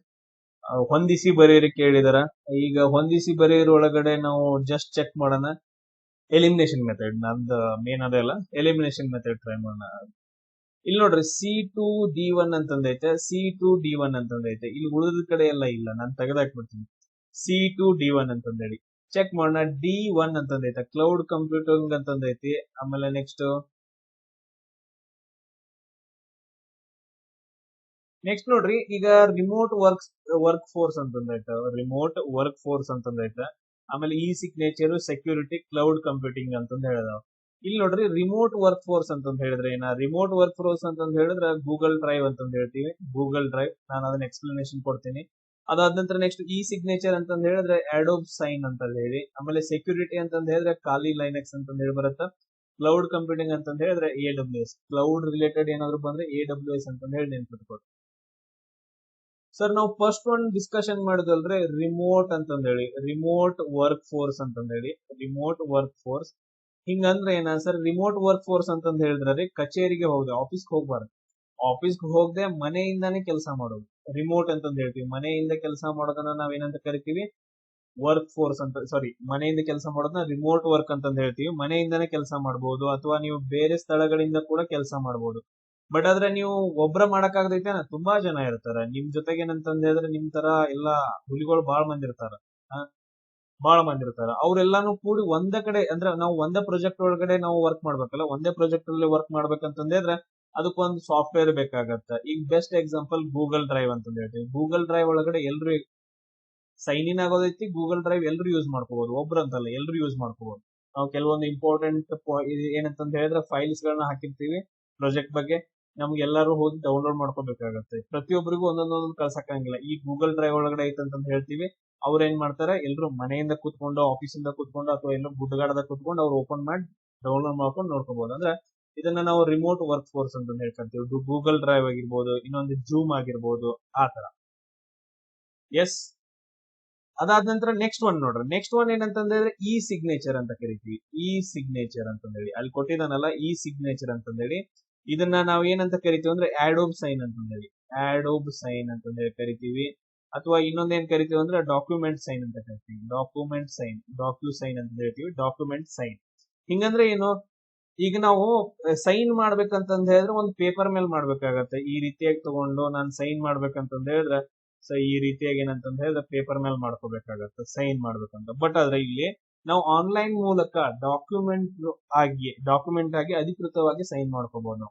ಹೊಂದಿಸಿ ಬರೆಯಿರಿ ಕೇಳಿದಾರ. ಈಗ ಹೊಂದಿಸಿ ಬರೆಯಿರ ಒಳಗಡೆ ನಾವು ಜಸ್ಟ್ ಚೆಕ್ ಮಾಡೋಣ ಎಲಿಮಿನೇಷನ್ ಮೆಥಡ್. ನಂದು ಮೇನ್ ಅದೇ ಅಲ್ಲ, ಎಲಿಮಿನೇಷನ್ ಮೆಥಡ್ ಟ್ರೈ ಮಾಡೋಣ. ಇಲ್ಲಿ ನೋಡ್ರಿ C2D1 ಅಂತಂದೈತೆ, C2D1 ಅಂತಂದೈತೆ. ಇಲ್ಲಿ ಉಳಿದ ಕಡೆ ಎಲ್ಲ ಇಲ್ಲ, ನಾನು ತೆಗೆದಾಕ್ಬಿಡ್ತೀನಿ. C2D1 ಅಂತಂದೇಳಿ ಚೆಕ್ ಮಾಡೋಣ. D1 ಅಂತಂದೈತೆ, cloud computing ಅಂತಂದೈತಿ. ಆಮೇಲೆ ನೆಕ್ಸ್ಟ್ ನೋಡ್ರಿ, ಈಗ ರಿಮೋಟ್ ವರ್ಕ್ ಫೋರ್ಸ್ ಅಂತಂದೈತೆ. ರಿಮೋಟ್ ವರ್ಕ್ ಫೋರ್ಸ್ ಅಂತಂದೈತೆ. ಆಮೇಲೆ ಸಿಗ್ನೇಚರ್, ಸೆಕ್ಯೂರಿಟಿ, ಕ್ಲೌಡ್ ಕಂಪ್ಯೂಟಿಂಗ್ ಅಂತಂದ್ ಹೇಳಿದಾವ. ಇಲ್ಲಿ ನೋಡ್ರಿ ರಿಮೋಟ್ ವರ್ಕ್ ಫೋರ್ಸ್ ಅಂತಂದ್ ಹೇಳಿದ್ರೆ ರಿಮೋಟ್ ವರ್ಕ್ ಫೋರ್ಸ್ ಅಂತಂದ್ ಹೇಳಿದ್ರೆ ಗೂಗಲ್ ಡ್ರೈವ್ ಅಂತಂದ್ ಹೇಳ್ತೀವಿ. ಗೂಗಲ್ ಡ್ರೈವ್, ನಾನು ಅದನ್ನ ಎಕ್ಸ್ಪ್ಲನೇಷನ್ ಕೊಡ್ತೀನಿ. ಅದಾದ ನಂತರ ನೆಕ್ಸ್ಟ್ ಸಿಗ್ನೇಚರ್ ಅಂತಂದ್ ಹೇಳಿದ್ರೆ ಅಡೋಬ್ ಸೈನ್ ಅಂತ ಹೇಳಿ. ಆಮೇಲೆ ಸೆಕ್ಯೂರಿಟಿ ಅಂತಂದ್ ಹೇಳಿದ್ರೆ ಖಾಲಿ ಲೈನಕ್ಸ್ ಅಂತಂದ್ ಹೇಳಿ ಬರುತ್ತೆ. ಕ್ಲೌಡ್ ಕಂಪ್ಯೂಟಿಂಗ್ ಅಂತಂದ್ ಹೇಳಿದ್ರೆ AWS. ಕ್ಲೌಡ್ ರಿಲೇಟೆಡ್ ಏನಾದ್ರು ಬಂದ್ರೆ AWS ಅಂತಂದ್ ಹೇಳಿ ನೆನ್ಪಿಟ್ಕೊಡ್ರಿ. ಸರ್ ನಾವು ಫಸ್ಟ್ ಒನ್ ಡಿಸ್ಕಷನ್ ಮಾಡಿದಲ್ರಿ ರಿಮೋಟ್ ಅಂತಂದ್ ಹೇಳಿ, ರಿಮೋಟ್ ವರ್ಕ್ ಫೋರ್ಸ್ ಅಂತಂದ್ ಹೇಳಿ. ರಿಮೋಟ್ ವರ್ಕ್ ಫೋರ್ಸ್ ಹಿಂಗಂದ್ರೆ ಏನ ಸರ್? ರಿಮೋಟ್ ವರ್ಕ್ ಫೋರ್ಸ್ ಅಂತಂದ್ ಹೇಳಿದ್ರೆ ಕಚೇರಿಗೆ ಹೋಗದೆ, ಆಫೀಸ್ಗೆ ಹೋಗ್ಬಾರ್ದು. ಆಫೀಸ್ಗೆ ಹೋಗದೆ ಮನೆಯಿಂದಾನೇ ಕೆಲಸ ಮಾಡೋದು ರಿಮೋಟ್ ಅಂತಂದ್ ಹೇಳ್ತೀವಿ. ಮನೆಯಿಂದ ಕೆಲಸ ಮಾಡೋದನ್ನ ನಾವೇನಂತ ಕರಿತೀವಿ? ವರ್ಕ್ ಫೋರ್ಸ್ ಅಂತ. ಸಾರಿ, ಮನೆಯಿಂದ ಕೆಲಸ ಮಾಡೋದನ್ನ ರಿಮೋಟ್ ವರ್ಕ್ ಅಂತಂದ್ ಹೇಳ್ತೀವಿ. ಮನೆಯಿಂದಾನೇ ಕೆಲಸ ಮಾಡಬಹುದು, ಅಥವಾ ನೀವು ಬೇರೆ ಸ್ಥಳಗಳಿಂದ ಕೂಡ ಕೆಲಸ ಮಾಡಬಹುದು. ಬಟ್ ಆದ್ರೆ ನೀವು ಒಬ್ರ ಮಾಡಕ್ ಆಗದೈತೆ, ತುಂಬಾ ಜನ ಇರ್ತಾರ ನಿಮ್ ಜೊತೆಗೆ. ಏನಂತಂದ್ ಹೇಳಿದ್ರೆ ನಿಮ್ ತರ ಎಲ್ಲಾ ಹುಲಿಗಳು ಬಾಳ ಮಂದಿ ಇರ್ತಾರ. ಅವ್ರೆಲ್ಲಾನು ಕೂಡಿ ಒಂದೇ ಕಡೆ, ಅಂದ್ರೆ ನಾವು ಒಂದೇ ಪ್ರಾಜೆಕ್ಟ್ ಒಳಗಡೆ ನಾವು ವರ್ಕ್ ಮಾಡ್ಬೇಕಲ್ಲ. ಒಂದೇ ಪ್ರಾಜೆಕ್ಟ್ ಅಲ್ಲಿ ವರ್ಕ್ ಮಾಡ್ಬೇಕಂತಂದ್ರೆ ಅದಕ್ಕೊಂದು ಸಾಫ್ಟ್ವೇರ್ ಬೇಕಾಗತ್ತ. ಈಗ ಬೆಸ್ಟ್ ಎಕ್ಸಾಂಪಲ್ ಗೂಗಲ್ ಡ್ರೈವ್ ಅಂತಂದ್ ಹೇಳ್ತೀವಿ. ಗೂಗಲ್ ಡ್ರೈವ್ ಒಳಗಡೆ ಎಲ್ರು ಸೈನ್ ಇನ್ ಆಗೋದೈತಿ. ಗೂಗಲ್ ಡ್ರೈವ್ ಎಲ್ರು ಯೂಸ್ ಮಾಡ್ಕೋಬಹುದು, ಒಬ್ರು ಅಂತಲ್ಲ ಎಲ್ರು ಯೂಸ್ ಮಾಡ್ಕೋಬಹುದು. ನಾವು ಕೆಲವೊಂದು ಇಂಪಾರ್ಟೆಂಟ್ ಏನಂತಂದ್ ಹೇಳಿದ್ರೆ ಫೈಲ್ಸ್ ಗಳನ್ನ ಹಾಕಿರ್ತೀವಿ ಪ್ರಾಜೆಕ್ಟ್ ಬಗ್ಗೆ, ನಮ್ಗೆ ಎಲ್ಲರೂ ಹೋಗಿ ಡೌನ್ಲೋಡ್ ಮಾಡ್ಕೋಬೇಕಾಗತ್ತೆ. ಪ್ರತಿಯೊಬ್ಬರಿಗೂ ಒಂದೊಂದೊಂದು ಕಳ್ಸಕ್ಕಾಗಿಲ್ಲ. ಈ ಗೂಗಲ್ ಡ್ರೈವ್ ಒಳಗಡೆ ಐತಂತ ಹೇಳ್ತೀವಿ. ಅವ್ರ ಏನ್ ಮಾಡ್ತಾರೆ, ಎಲ್ರು ಮನೆಯಿಂದ ಕೂತ್ಕೊಂಡು, ಆಫೀಸಿಂದ ಕೂತ್ಕೊಂಡು, ಅಥವಾ ಎಲ್ಲೋ ಗುಡ್ಡಗಾಡದಾಗ ಕೂತ್ಕೊಂಡು ಅವ್ರು ಓಪನ್ ಮಾಡಿ ಡೌನ್ಲೋಡ್ ಮಾಡ್ಕೊಂಡು ನೋಡ್ಕೋಬಹುದು. ಅಂದ್ರೆ ಇದನ್ನ ನಾವು ರಿಮೋಟ್ ವರ್ಕ್ ಫೋರ್ಸ್ ಅಂತ ಹೇಳ್ಕೊಂತೀವಿ. ಗೂಗಲ್ ಡ್ರೈವ್ ಆಗಿರ್ಬೋದು, ಇನ್ನೊಂದು ಜೂಮ್ ಆಗಿರ್ಬೋದು, ಆ ತರ. ಎಸ್, ಅದಾದ ನಂತರ ನೆಕ್ಸ್ಟ್ ಒನ್ ನೋಡ್ರಿ. ನೆಕ್ಸ್ಟ್ ಒನ್ ಏನಂತಂದ್ರೆ ಇ ಸಿಗ್ನೇಚರ್ ಅಂತ ಕರಿತೀವಿ. ಇ ಸಿಗ್ನೇಚರ್ ಅಂತಂದೇಳಿ ಅಲ್ಲಿ ಕೊಟ್ಟಿದ್ದಾನಲ್ಲ, ಇ ಸಿಗ್ನೇಚರ್ ಅಂತಂದೇಳಿ ಇದನ್ನ ನಾವು ಏನಂತ ಕರಿತೀವಿ ಅಂದ್ರೆ ಆಡೋಬ್ ಸೈನ್ ಅಂತಂದೇಳಿ, ಆಡೋಬ್ ಸೈನ್ ಅಂತಂದೇಳಿ ಕರಿತೀವಿ. ಅಥವಾ ಇನ್ನೊಂದೇನ್ ಕರಿತೀವಿ ಅಂದ್ರೆ ಡಾಕ್ಯುಮೆಂಟ್ ಸೈನ್ ಅಂತ ಕರಿತೀವಿ. ಡಾಕ್ಯುಮೆಂಟ್ ಸೈನ್, ಡಾಕ್ಯು ಸೈನ್ ಅಂತ ಹೇಳ್ತೀವಿ, ಡಾಕ್ಯುಮೆಂಟ್ ಸೈನ್. ಹಿಂಗಂದ್ರೆ ಏನು, ಈಗ ನಾವು ಸೈನ್ ಮಾಡ್ಬೇಕಂತಂದ ಹೇಳಿದ್ರೆ ಒಂದು ಪೇಪರ್ ಮೇಲೆ ಮಾಡ್ಬೇಕಾಗತ್ತೆ. ಈ ರೀತಿಯಾಗಿ ತಗೊಂಡು ನಾನು ಸೈನ್ ಮಾಡ್ಬೇಕಂತಂದ ಹೇಳಿದ್ರೆ ಈ ರೀತಿಯಾಗಿ ಏನಂತಂದ ಹೇಳಿದ್ರೆ ಪೇಪರ್ ಮೇಲೆ ಮಾಡ್ಕೋಬೇಕಾಗತ್ತೆ ಸೈನ್ ಮಾಡ್ಬೇಕಂತ. ಬಟ್ ಆದ್ರೆ ಇಲ್ಲಿ ನಾವು ಆನ್ಲೈನ್ ಮೂಲಕ ಡಾಕ್ಯುಮೆಂಟ್ ಆಗಿ ಅಧಿಕೃತವಾಗಿ ಸೈನ್ ಮಾಡ್ಕೋಬಹುದು.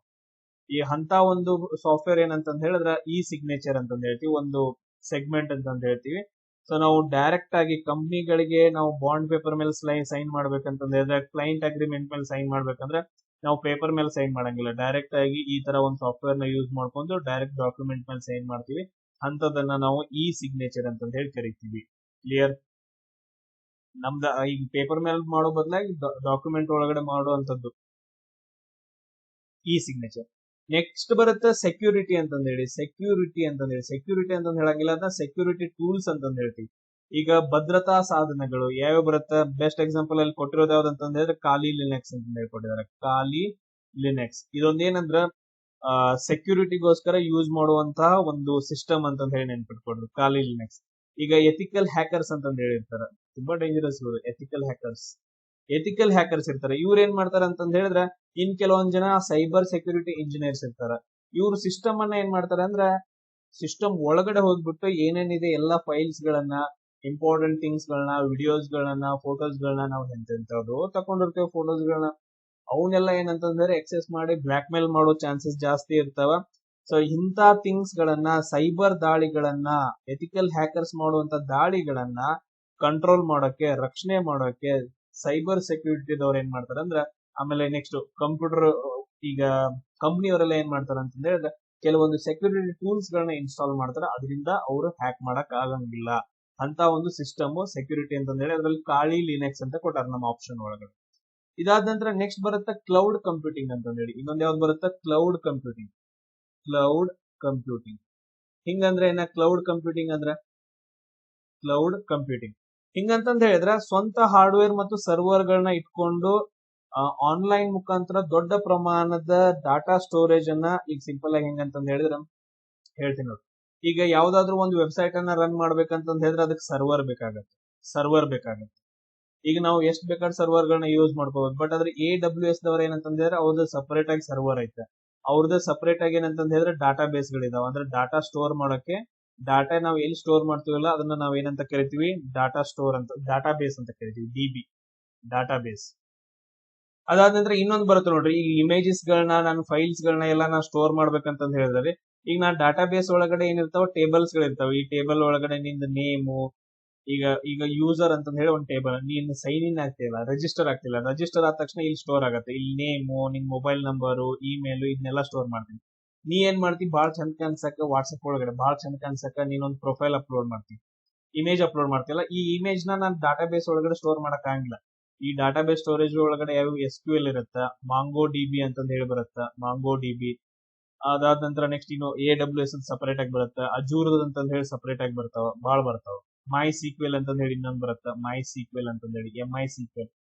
ಈ ಅಂತ ಒಂದು ಸಾಫ್ಟ್ವೇರ್ ಏನಂತಂದ ಹೇಳಿದ್ರೆ ಇ ಸಿಗ್ನೇಚರ್ ಅಂತಂದ ಹೇಳ್ತೀವಿ, ಒಂದು ಸೆಗ್ಮೆಂಟ್ ಅಂತಂದ ಹೇಳ್ತೀವಿ. ಸೊ ನಾವು ಡೈರೆಕ್ಟ್ ಆಗಿ ಕಂಪ್ನಿಗಳಿಗೆ ನಾವು ಬಾಂಡ್ ಪೇಪರ್ ಮೇಲೆ ಸೈನ್ ಮಾಡ್ಬೇಕಂತಂದ್ರೆ, ಕ್ಲೈಂಟ್ ಅಗ್ರಿಮೆಂಟ್ ಮೇಲೆ ಸೈನ್ ಮಾಡ್ಬೇಕಂದ್ರೆ ನಾವು ಪೇಪರ್ ಮೇಲೆ ಸೈನ್ ಮಾಡಂಗಿಲ್ಲ. ಡೈರೆಕ್ಟ್ ಆಗಿ ಈ ತರ ಒಂದು ಸಾಫ್ಟ್ವೇರ್ ನ ಯೂಸ್ ಮಾಡ್ಕೊಂಡು ಡೈರೆಕ್ಟ್ ಡಾಕ್ಯುಮೆಂಟ್ ಮೇಲೆ ಸೈನ್ ಮಾಡ್ತೀವಿ. ಅಂತದನ್ನ ನಾವು ಇ ಸಿಗ್ನೇಚರ್ ಅಂತ ಹೇಳಿ ಕರಿತೀವಿ. ಕ್ಲಿಯರ್? ನಮ್ದ ಈಗ ಪೇಪರ್ ಮೇಲೆ ಮಾಡೋ ಬದಲಾಗಿ ಡಾಕ್ಯುಮೆಂಟ್ ಒಳಗಡೆ ಮಾಡುವಂತದ್ದು ಇ ಸಿಗ್ನೇಚರ್. ನೆಕ್ಸ್ಟ್ ಬರುತ್ತೆ ಸೆಕ್ಯೂರಿಟಿ ಅಂತಂದೇಳಿ. ಸೆಕ್ಯೂರಿಟಿ ಅಂತಂದ್ ಹೇಳಂಗಿಲ್ಲ, ಅದನ್ನ ಸೆಕ್ಯೂರಿಟಿ ಟೂಲ್ಸ್ ಅಂತಂದ್ ಹೇಳ್ತೀವಿ. ಈಗ ಭದ್ರತಾ ಸಾಧನಗಳು ಯಾವ್ಯಾವ ಬರುತ್ತೆ, ಬೆಸ್ಟ್ ಎಕ್ಸಾಂಪಲ್ ಅಲ್ಲಿ ಕೊಟ್ಟಿರೋದು ಯಾವ್ದಂತಂದ್ ಹೇಳಿದ್ರೆ ಖಾಲಿ ಲಿನೆಕ್ಸ್ ಅಂತ ಹೇಳ್ಕೊಟ್ಟಿದ್ದಾರೆ. ಖಾಲಿ ಲಿನೆಕ್ಸ್ ಇದೊಂದೇನಂದ್ರ ಸೆಕ್ಯೂರಿಟಿಗೋಸ್ಕರ ಯೂಸ್ ಮಾಡುವಂತಹ ಒಂದು ಸಿಸ್ಟಮ್ ಅಂತಂದ್ ಹೇಳಿ ನೆನ್ಪಿಟ್ಕೊಡ್ರಿ, ಖಾಲಿ ಲಿನೆಕ್ಸ್. ಈಗ ಎಥಿಕಲ್ ಹ್ಯಾಕರ್ಸ್ ಅಂತಂದ್ ಹೇಳಿರ್ತಾರೆ, ತುಂಬಾ ಡೇಂಜರಸ್ ಇವರು ಎಥಿಕಲ್ ಹ್ಯಾಕರ್ಸ್ ಇರ್ತಾರೆ. ಇವ್ರು ಏನ್ ಮಾಡ್ತಾರೆ ಅಂತಂದ್ ಹೇಳಿದ್ರೆ, ಇನ್ ಕೆಲವೊಂದ್ ಜನ ಸೈಬರ್ ಸೆಕ್ಯೂರಿಟಿ ಇಂಜಿನಿಯರ್ಸ್ ಇರ್ತಾರೆ. ಇವ್ರು ಸಿಸ್ಟಮ್ ಅನ್ನ ಏನ್ ಮಾಡ್ತಾರೆ ಅಂದ್ರೆ, ಸಿಸ್ಟಮ್ ಒಳಗಡೆ ಹೋಗ್ಬಿಟ್ಟು ಏನೇನಿದೆ ಎಲ್ಲಾ ಫೈಲ್ಸ್ ಗಳನ್ನ, ಇಂಪಾರ್ಟೆಂಟ್ ಥಿಂಗ್ಸ್ ಗಳನ್ನ, ವಿಡಿಯೋಸ್ ಗಳನ್ನ, ಫೋಟೋಸ್ ಗಳನ್ನ, ನಾವು ಎಂತೆಂತದ್ದು ತಕೊಂಡಿರ್ತೇವೆ ಫೋಟೋಸ್ ಗಳನ್ನ, ಅವನ್ನೆಲ್ಲ ಏನಂತಂದ್ರೆ ಎಕ್ಸೆಸ್ ಮಾಡಿ ಬ್ಲಾಕ್ ಮೇಲ್ ಮಾಡೋ ಚಾನ್ಸಸ್ ಜಾಸ್ತಿ ಇರ್ತಾವ. ಸೊ ಇಂಥ ಥಿಂಗ್ಸ್ ಗಳನ್ನ, ಸೈಬರ್ ದಾಳಿಗಳನ್ನ, ಎಥಿಕಲ್ ಹ್ಯಾಕರ್ಸ್ ಮಾಡುವಂತ ದಾಳಿಗಳನ್ನ ಕಂಟ್ರೋಲ್ ಮಾಡೋಕೆ, ರಕ್ಷಣೆ ಮಾಡೋಕೆ ಸೈಬರ್ ಸೆಕ್ಯೂರಿಟಿದವ್ರು ಏನ್ ಮಾಡ್ತಾರೆ ಅಂದ್ರೆ, ಆಮೇಲೆ ನೆಕ್ಸ್ಟ್ ಕಂಪ್ಯೂಟರ್, ಈಗ ಕಂಪ್ನಿಯವರೆಲ್ಲ ಏನ್ ಮಾಡ್ತಾರೆ ಅಂತಂದ್ರೆ ಕೆಲವೊಂದು ಸೆಕ್ಯೂರಿಟಿ ಟೂಲ್ಸ್ ಗಳನ್ನ ಇನ್ಸ್ಟಾಲ್ ಮಾಡ್ತಾರೆ. ಅದರಿಂದ ಅವರು ಹ್ಯಾಕ್ ಮಾಡಕ್ ಆಗಂಗಿಲ್ಲ ಅಂತ ಒಂದು ಸಿಸ್ಟಮ್ ಸೆಕ್ಯೂರಿಟಿ ಅಂತಂದೇಳಿ ಅದ್ರಲ್ಲಿ ಖಾಲಿ ಲಿನೆಕ್ಸ್ ಅಂತ ಕೊಟ್ಟಾರ ನಮ್ಮ ಆಪ್ಷನ್ ಒಳಗಡೆ. ಇದಾದ ನಂತರ ನೆಕ್ಸ್ಟ್ ಬರುತ್ತೆ ಕ್ಲೌಡ್ ಕಂಪ್ಯೂಟಿಂಗ್ ಅಂತಂದೇಳಿ. ಇನ್ನೊಂದ್ ಯಾವ್ದು ಬರುತ್ತೆ, ಕ್ಲೌಡ್ ಕಂಪ್ಯೂಟಿಂಗ್. ಹಿಂಗಂದ್ರೆ ಏನ, ಕ್ಲೌಡ್ ಕಂಪ್ಯೂಟಿಂಗ್ ಹಿಂಗಂತಂದ್ ಹೇಳಿದ್ರೆ ಸ್ವಂತ ಹಾರ್ಡ್ವೇರ್ ಮತ್ತು ಸರ್ವರ್ ಗಳನ್ನ ಇಟ್ಕೊಂಡು ಆನ್ಲೈನ್ ಮುಖಾಂತರ ದೊಡ್ಡ ಪ್ರಮಾಣದ ಡಾಟಾ ಸ್ಟೋರೇಜ್ ಅನ್ನ, ಈಗ ಸಿಂಪಲ್ ಆಗಿ ಹೆಂಗಂತಂದ್ ಹೇಳಿದ್ರೆ ಹೇಳ್ತೀನಿ ನೋಡಿ. ಈಗ ಯಾವ್ದಾದ್ರು ಒಂದು ವೆಬ್ಸೈಟ್ ಅನ್ನ ರನ್ ಮಾಡ್ಬೇಕಂತಂದ್ ಹೇಳಿದ್ರೆ ಅದಕ್ಕೆ ಸರ್ವರ್ ಬೇಕಾಗತ್ತೆ. ಈಗ ನಾವು ಎಷ್ಟು ಬೇಕಾದ ಸರ್ವರ್ ಗಳನ್ನ ಯೂಸ್ ಮಾಡ್ಕೋಬಹುದು. ಬಟ್ ಆದ್ರೆ AWS ದವ್ರ ಏನಂತಂದ್ರೆ ಅವ್ರದ್ದು ಸಪರೇಟ್ ಆಗಿ ಸರ್ವರ್ ಐತೆ, ಅವ್ರದ್ದು ಸಪರೇಟ್ ಆಗಿ ಏನಂತಂದ್ ಹೇಳಿದ್ರೆ ಡಾಟಾ ಬೇಸ್ ಗಳಿದಾವ. ಅಂದ್ರೆ ಡಾಟಾ ಸ್ಟೋರ್ ಮಾಡೋಕೆ, ಡಾಟಾ ನಾವು ಎಲ್ಲಿ ಸ್ಟೋರ್ ಮಾಡ್ತೀವಲ್ಲ ಅದನ್ನ ನಾವ್ ಏನಂತ ಕರಿತೀವಿ, ಡಾಟಾ ಬೇಸ್ ಅಂತ ಕರಿತೀವಿ, DB, ಡಾಟಾ ಬೇಸ್. ಅದಾದ ನಂತರ ಇನ್ನೊಂದು ಬರುತ್ತೆ ನೋಡ್ರಿ, ಈ ಇಮೇಜಸ್ ಗಳನ್ನ, ನಾನು ಫೈಲ್ಸ್ ಗಳನ್ನ ಎಲ್ಲ ನಾ ಸ್ಟೋರ್ ಮಾಡ್ಬೇಕಂತ ಹೇಳಿದ್ರೆ, ಈಗ ನಾ ಡಾಟಾ ಬೇಸ್ ಒಳಗಡೆ ಏನಿರ್ತಾವ, ಟೇಬಲ್ಸ್ ಗಳಿರ್ತಾವ. ಈ ಟೇಬಲ್ ಒಳಗಡೆ ನಿಂದ ನೇಮು, ಈಗ ಯೂಸರ್ ಅಂತ ಹೇಳಿ ಒಂದು ಟೇಬಲ್, ನೀನ್ ಸೈನ್ ಇನ್ ಆಗ್ತಿಲ್ಲ, ರಿಜಿಸ್ಟರ್ ಆದ ತಕ್ಷಣ ಇಲ್ಲಿ ಸ್ಟೋರ್ ಆಗುತ್ತೆ. ಇಲ್ಲಿ ನೇಮು, ನಿನ್ ಮೊಬೈಲ್ ನಂಬರು, ಇಮೇಲ್, ಇದನ್ನೆಲ್ಲ ಸ್ಟೋರ್ ಮಾಡ್ತೀನಿ. ನೀ ಏನ್ ಮಾಡ್ತಿ, ಬಾಳ್ ಚಂದ ಕಾಣ್ಸಕ್ಕ ವಾಟ್ಸ್ಆಪ್ ಒಳಗಡೆ ಬಾಳ್ ಚಂದ ಕಾಣ್ಸಕ್ಕ ನೀನೊಂದು ಪ್ರೊಫೈಲ್ ಅಪ್ಲೋಡ್ ಮಾಡ್ತಿ, ಇಮೇಜ್ ಅಪ್ಲೋಡ್ ಮಾಡ್ತಿಲ್ಲ. ಈ ಇಮೇಜ್ ನಾನು ಡಾಟಾ ಬೇಸ್ ಒಳಗಡೆ ಸ್ಟೋರ್ ಮಾಡಕ್ ಆಗಿಲ್ಲ. ಈ ಡಾಟಾ ಬೇಸ್ ಸ್ಟೋರೇಜ್ ಒಳಗಡೆ ಯಾವ SQL ಇರುತ್ತೆ, MongoDB ಅಂತಂದ್ ಹೇಳಿ ಬರುತ್ತೆ, MongoDB. ಅದಾದ ನಂತರ ನೆಕ್ಸ್ಟ್ ಇನ್ನು AWS ಸಪರೇಟ್ ಆಗಿ ಬರುತ್ತೆ, ಅಜೂರ್ ಅಂತಂದ್ ಹೇಳಿ ಸಪರೇಟ್ ಆಗಿ ಬರ್ತಾವ, ಬರ್ತಾವ. MySQL ಅಂತಂದ್ ಹೇಳಿ ಇನ್ನೊಂದು ಬರುತ್ತೆ, MySQL ಅಂತಂದ್ ಹೇಳಿ, MySQL.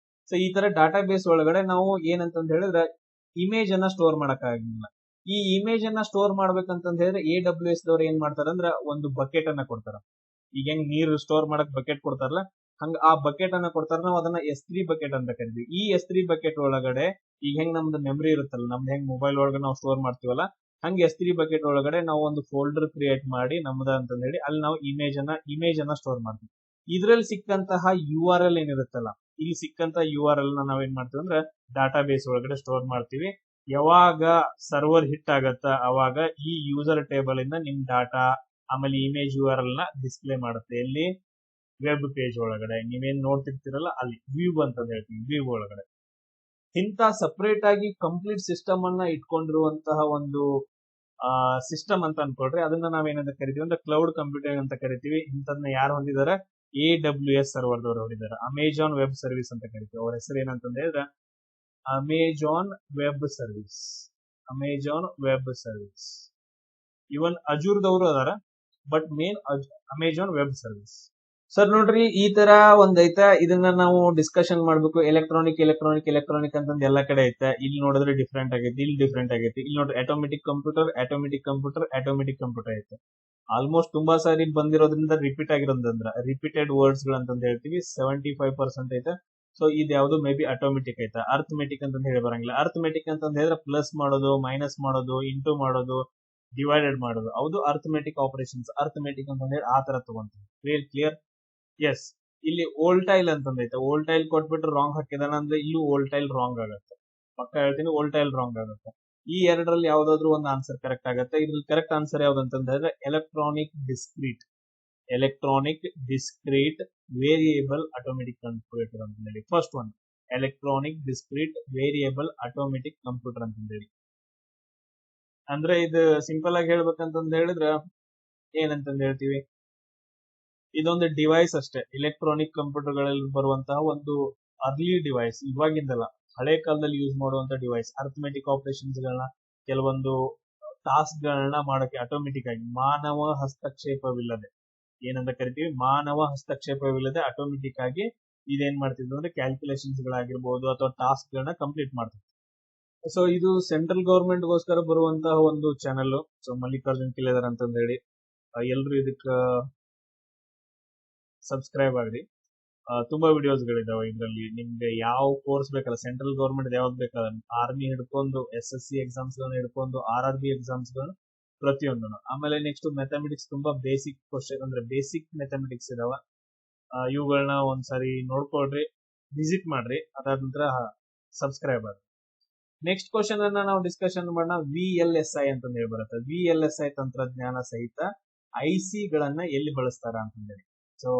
ಸೊ ಈ ತರ ಡಾಟಾ ಬೇಸ್ ಒಳಗಡೆ ನಾವು ಏನಂತಂದ್ ಹೇಳಿದ್ರೆ ಇಮೇಜ್ ಅನ್ನ ಸ್ಟೋರ್ ಮಾಡಕ್ ಆಗಿಲ್ಲ. ಈ ಇಮೇಜ್ ಅನ್ನ ಸ್ಟೋರ್ ಮಾಡ್ಬೇಕಂತಂದ್ ಹೇಳಿದ್ರೆ AWS ದವ್ರು ಏನ್ ಮಾಡ್ತಾರ ಅಂದ್ರೆ ಒಂದು ಬಕೆಟ್ ಅನ್ನ ಕೊಡ್ತಾರ. ಈಗ ಹೆಂಗ್ ನೀರು ಸ್ಟೋರ್ ಮಾಡಕ್ ಬಕೆಟ್ ಕೊಡ್ತಾರಲ್ಲ, ಹಂಗ ಆ ಬಕೆಟ್ ಅನ್ನ ಕೊಡ್ತಾರ. ನಾವು ಅದನ್ನ S3 ಬಕೆಟ್ ಅಂತ ಕರಿತೀವಿ. ಈ S3 ಬಕೆಟ್ ಒಳಗಡೆ ಈಗ ಹೆಂಗ್ ನಮ್ದು ಮೆಮರಿ ಇರುತ್ತಲ್ಲ, ನಮ್ದು ಹೆಂಗ್ ಮೊಬೈಲ್ ಒಳಗಡೆ ನಾವು ಸ್ಟೋರ್ ಮಾಡ್ತೀವಲ್ಲ, ಹಂಗೆ S3 ಬಕೆಟ್ ಒಳಗಡೆ ನಾವು ಒಂದು ಫೋಲ್ಡರ್ ಕ್ರಿಯೇಟ್ ಮಾಡಿ ನಮ್ದ ಅಂತ ಹೇಳಿ ಅಲ್ಲಿ ನಾವು ಇಮೇಜ್ ಅನ್ನ ಸ್ಟೋರ್ ಮಾಡ್ತೀವಿ. ಇದ್ರಲ್ಲಿ ಸಿಕ್ಕಂತಹ URL ಏನಿರುತ್ತಲ್ಲ, ಇಲ್ಲಿ ಸಿಕ್ಕಂತ URL ನಾವೇನ್ ಮಾಡ್ತೀವಿ ಅಂದ್ರೆ ಡಾಟಾ ಬೇಸ್ ಒಳಗಡೆ ಸ್ಟೋರ್ ಮಾಡ್ತೀವಿ. ಯಾವಾಗ ಸರ್ವರ್ ಹಿಟ್ ಆಗತ್ತ ಅವಾಗ ಈ ಯೂಸರ್ ಟೇಬಲ್ ಇಂದ ನಿಮ್ ಡಾಟಾ ಆಮೇಲೆ ಇಮೇಜ್ URL ನ ಡಿಸ್ಪ್ಲೇ ಮಾಡುತ್ತೆ. ಎಲ್ಲಿ, ವೆಬ್ ಪೇಜ್ ಒಳಗಡೆ ನೀವೇನ್ ನೋಡ್ತಿರ್ತೀರಲ್ಲ ಅಲ್ಲಿ ವ್ಯೂ ಅಂತ ಹೇಳ್ತೀವಿ, ವ್ಯೂ ಒಳಗಡೆ. ಇಂತ ಸಪರೇಟ್ ಆಗಿ ಕಂಪ್ಲೀಟ್ ಸಿಸ್ಟಮ್ ಅನ್ನ ಇಟ್ಕೊಂಡಿರುವಂತಹ ಒಂದು ಸಿಸ್ಟಮ್ ಅಂತ ಅನ್ಕೊಳ್ರಿ. ಅದನ್ನ ನಾವೇನಂತ ಕರಿತೀವಿ ಅಂದ್ರೆ ಕ್ಲೌಡ್ ಕಂಪ್ಯೂಟಿಂಗ್ ಅಂತ ಕರಿತೀವಿ. ಇಂಥದನ್ನ ಯಾರು ಹೊಂದಿದ್ದಾರೆ, AWS ಸರ್ವರ್ ದವರು ಹೊಂದಿದ್ದಾರೆ, ಅಮೆಜಾನ್ ವೆಬ್ ಸರ್ವಿಸ್ ಅಂತ ಕರಿತೀವಿ. ಅವ್ರ ಹೆಸರು ಏನಂತಂದ ಹೇಳಿದ್ರೆ Amazon web service, Amazon web service. Even ಅಜೂರ್ದವರು ಅದಾರ, but main Amazon web service. Sir ನೋಡ್ರಿ, ಈ ತರ ಒಂದ್ ಐತ, ಇದನ್ನ ನಾವು ಡಿಸ್ಕಷನ್ ಮಾಡ್ಬೇಕು. ಎಲೆಕ್ಟ್ರಾನಿಕ್ ಎಲೆಕ್ಟ್ರಾನಿಕ್ ಎಲೆಕ್ಟ್ರಾನಿಕ್ ಅಂತಂದ್ ಎಲ್ಲಾ ಕಡೆ ಐತೆ. ಇಲ್ಲಿ ನೋಡಿದ್ರೆ ಡಿಫ್ರೆಂಟ್ ಆಗೈತಿ, ಇಲ್ಲಿ ಡಿಫ್ರೆಂಟ್ ಆಗೈತಿ. ಇಲ್ಲಿ ನೋಡ್ರಿ automatic computer, automatic computer, automatic computer ಐತೆ. ಆಲ್ಮೋಸ್ಟ್ ತುಂಬಾ ಸಾರಿ ಬಂದಿರೋದ್ರಿಂದ ರಿಪೀಟ್ ಆಗಿರೋದ್ರಿಂದ ರಿಪೀಟೆಡ್ ವರ್ಡ್ಸ್ ಗಳಂತಂದ್ ಹೇಳ್ತೀವಿ. 75% ಐತೆ. ಸೊ ಇದು ಯಾವ್ದು ಮೇ ಬಿ ಆಟೋಮೆಟಿಕ್ ಐತೆ. ಅರ್ಥಮೆಟಿಕ್ ಅಂತಂದ್ ಹೇಳಿ ಬರಂಗಿಲ್ಲ. ಅರ್ಥಮೆಟಿಕ್ ಅಂತಂದ್ ಹೇಳಿದ್ರೆ ಪ್ಲಸ್ ಮಾಡೋದು, ಮೈನಸ್ ಮಾಡೋದು, ಇಂಟು ಮಾಡೋದು, ಡಿವೈಡೆಡ್ ಮಾಡೋದು, ಹೌದು ಅರ್ಥಮೆಟಿಕ್ ಆಪರೇಷನ್ಸ್. ಅರ್ಥಮೆಟಿಕ್ ಅಂತಂದ್ ಹೇಳಿ ಆ ತರ ತಗೊಂತೀವಿ. ಕ್ಲಿಯರ್? ಎಸ್. ಇಲ್ಲಿ ಓಲ್ಟೈಲ್ ಅಂತಂದೈತೆ. ಓಲ್ಟೈಲ್ ಕೊಟ್ಬಿಟ್ಟು ರಾಂಗ್ ಹಾಕಿದಾನ ಅಂದ್ರೆ ಇಲ್ಲೂ ಓಲ್ಟೈಲ್ ರಾಂಗ್ ಆಗತ್ತೆ. ಪಕ್ಕ ಹೇಳ್ತೀನಿ, ಓಲ್ಟೈಲ್ ರಾಂಗ್ ಆಗುತ್ತೆ. ಈ ಎರಡರಲ್ಲಿ ಯಾವ್ದಾದ್ರು ಒಂದು ಆನ್ಸರ್ ಕರೆಕ್ಟ್ ಆಗುತ್ತೆ. ಇದ್ರಲ್ಲಿ ಕರೆಕ್ಟ್ ಆನ್ಸರ್ ಯಾವ್ದಂತಂದ್ರೆ electronic discrete, electronic discrete variable automatic computer ಅಂತ ಹೇಳಿ. First one electronic discrete variable automatic computer ಅಂತ ಹೇಳಿ. ಅಂದ್ರೆ ಇದು ಸಿಂಪಲ್ ಆಗಿ ಹೇಳ್ಬೇಕಂತಂದ್ ಹೇಳಿದ್ರ ಏನಂತಂದ್ ಹೇಳ್ತೀವಿ, ಇದೊಂದು ಡಿವೈಸ್ ಅಷ್ಟೇ. ಎಲೆಕ್ಟ್ರಾನಿಕ್ ಕಂಪ್ಯೂಟರ್ ಗಳಲ್ಲಿ ಬರುವಂತಹ ಒಂದು ಅರ್ಲಿ ಡಿವೈಸ್, ಇವಾಗಿಂದಲ್ಲ, ಹಳೆ ಕಾಲದಲ್ಲಿ ಯೂಸ್ ಮಾಡುವಂತ ಡಿವೈಸ್. ಅರ್ಥಮೆಟಿಕ್ ಆಪರೇಷನ್ಸ್ ಗಳನ್ನ, ಕೆಲವೊಂದು ಟಾಸ್ಕ್ ಗಳನ್ನ ಮಾಡಕ್ಕೆ ಆಟೋಮೆಟಿಕ್ ಆಗಿ ಮಾನವ ಹಸ್ತಕ್ಷೇಪವಿಲ್ಲದೆ, ಏನಂತ ಕರಿತೀವಿ, ಮಾನವ ಹಸ್ತಕ್ಷೇಪವಿಲ್ಲದೆ ಆಟೋಮೆಟಿಕ್ ಆಗಿ ಇದೇನ್ ಮಾಡ್ತಿದ್ವಿ ಅಂದ್ರೆ ಕ್ಯಾಲ್ಕುಲೇಷನ್ಸ್ ಗಳಾಗಿರ್ಬೋದು ಅಥವಾ ಟಾಸ್ಕ್ ಗಳನ್ನ ಕಂಪ್ಲೀಟ್ ಮಾಡ್ತಿದ್ವಿ. ಸೊ ಇದು ಸೆಂಟ್ರಲ್ ಗವರ್ಮೆಂಟ್ ಗೋಸ್ಕರ ಬರುವಂತಹ ಒಂದು ಚಾನೆಲ್. ಸೊ ಮಲ್ಲಿಕಾರ್ಜುನ್ ಕಿಲೇದರ್ ಅಂತಂದ ಹೇಳಿ, ಎಲ್ರು ಇದಕ್ಕ ಸಬ್ಸ್ಕ್ರೈಬ್ ಆಗ್ರಿ. ತುಂಬಾ ವಿಡಿಯೋಸ್ ಗಳಿದಾವೆ ಇದರಲ್ಲಿ. ನಿಮ್ಗೆ ಯಾವ ಕೋರ್ಸ್ ಬೇಕಲ್ಲ, ಸೆಂಟ್ರಲ್ ಗವರ್ಮೆಂಟ್ ಯಾವ್ದು ಬೇಕಲ್ಲ, ಆರ್ಮಿ ಹಿಡ್ಕೊಂಡು SSC ಎಕ್ಸಾಮ್ಸ್ ಗಳನ್ನ ಹಿಡ್ಕೊಂಡು RRB ಎಕ್ಸಾಮ್ಸ್ ಗಳನ್ನ ಪ್ರತಿಯೊಂದು. ಆಮೇಲೆ ನೆಕ್ಸ್ಟ್ ಮ್ಯಾಥಮೆಟಿಕ್ಸ್, ತುಂಬಾ ಬೇಸಿಕ್ ಕ್ವಶನ್ ಅಂದ್ರೆ ಬೇಸಿಕ್ ಮ್ಯಾಥಮೆಟಿಕ್ಸ್ ಇದಾವ. ಇವುಗಳನ್ನ ಒಂದ್ಸರಿ ನೋಡ್ಕೊಳ್ರಿ, ವಿಸಿಟ್ ಮಾಡ್ರಿ. ಅದಾದ ನಂತರ ಸಬ್ಸ್ಕ್ರೈಬ್ ಆಗ್ರಿ. ನೆಕ್ಸ್ಟ್ ಕ್ವಶನ್ ಅನ್ನ ನಾವು ಡಿಸ್ಕಷನ್ ಮಾಡೋಣ. VLSI ಅಂತ ಹೇಳಿ ಬರುತ್ತೆ. VLSI ತಂತ್ರಜ್ಞಾನ ಸಹಿತ IC ಗಳನ್ನ ಎಲ್ಲಿ ಬಳಸ್ತಾರ ಅಂತಂದೇಳಿ. ಸೊ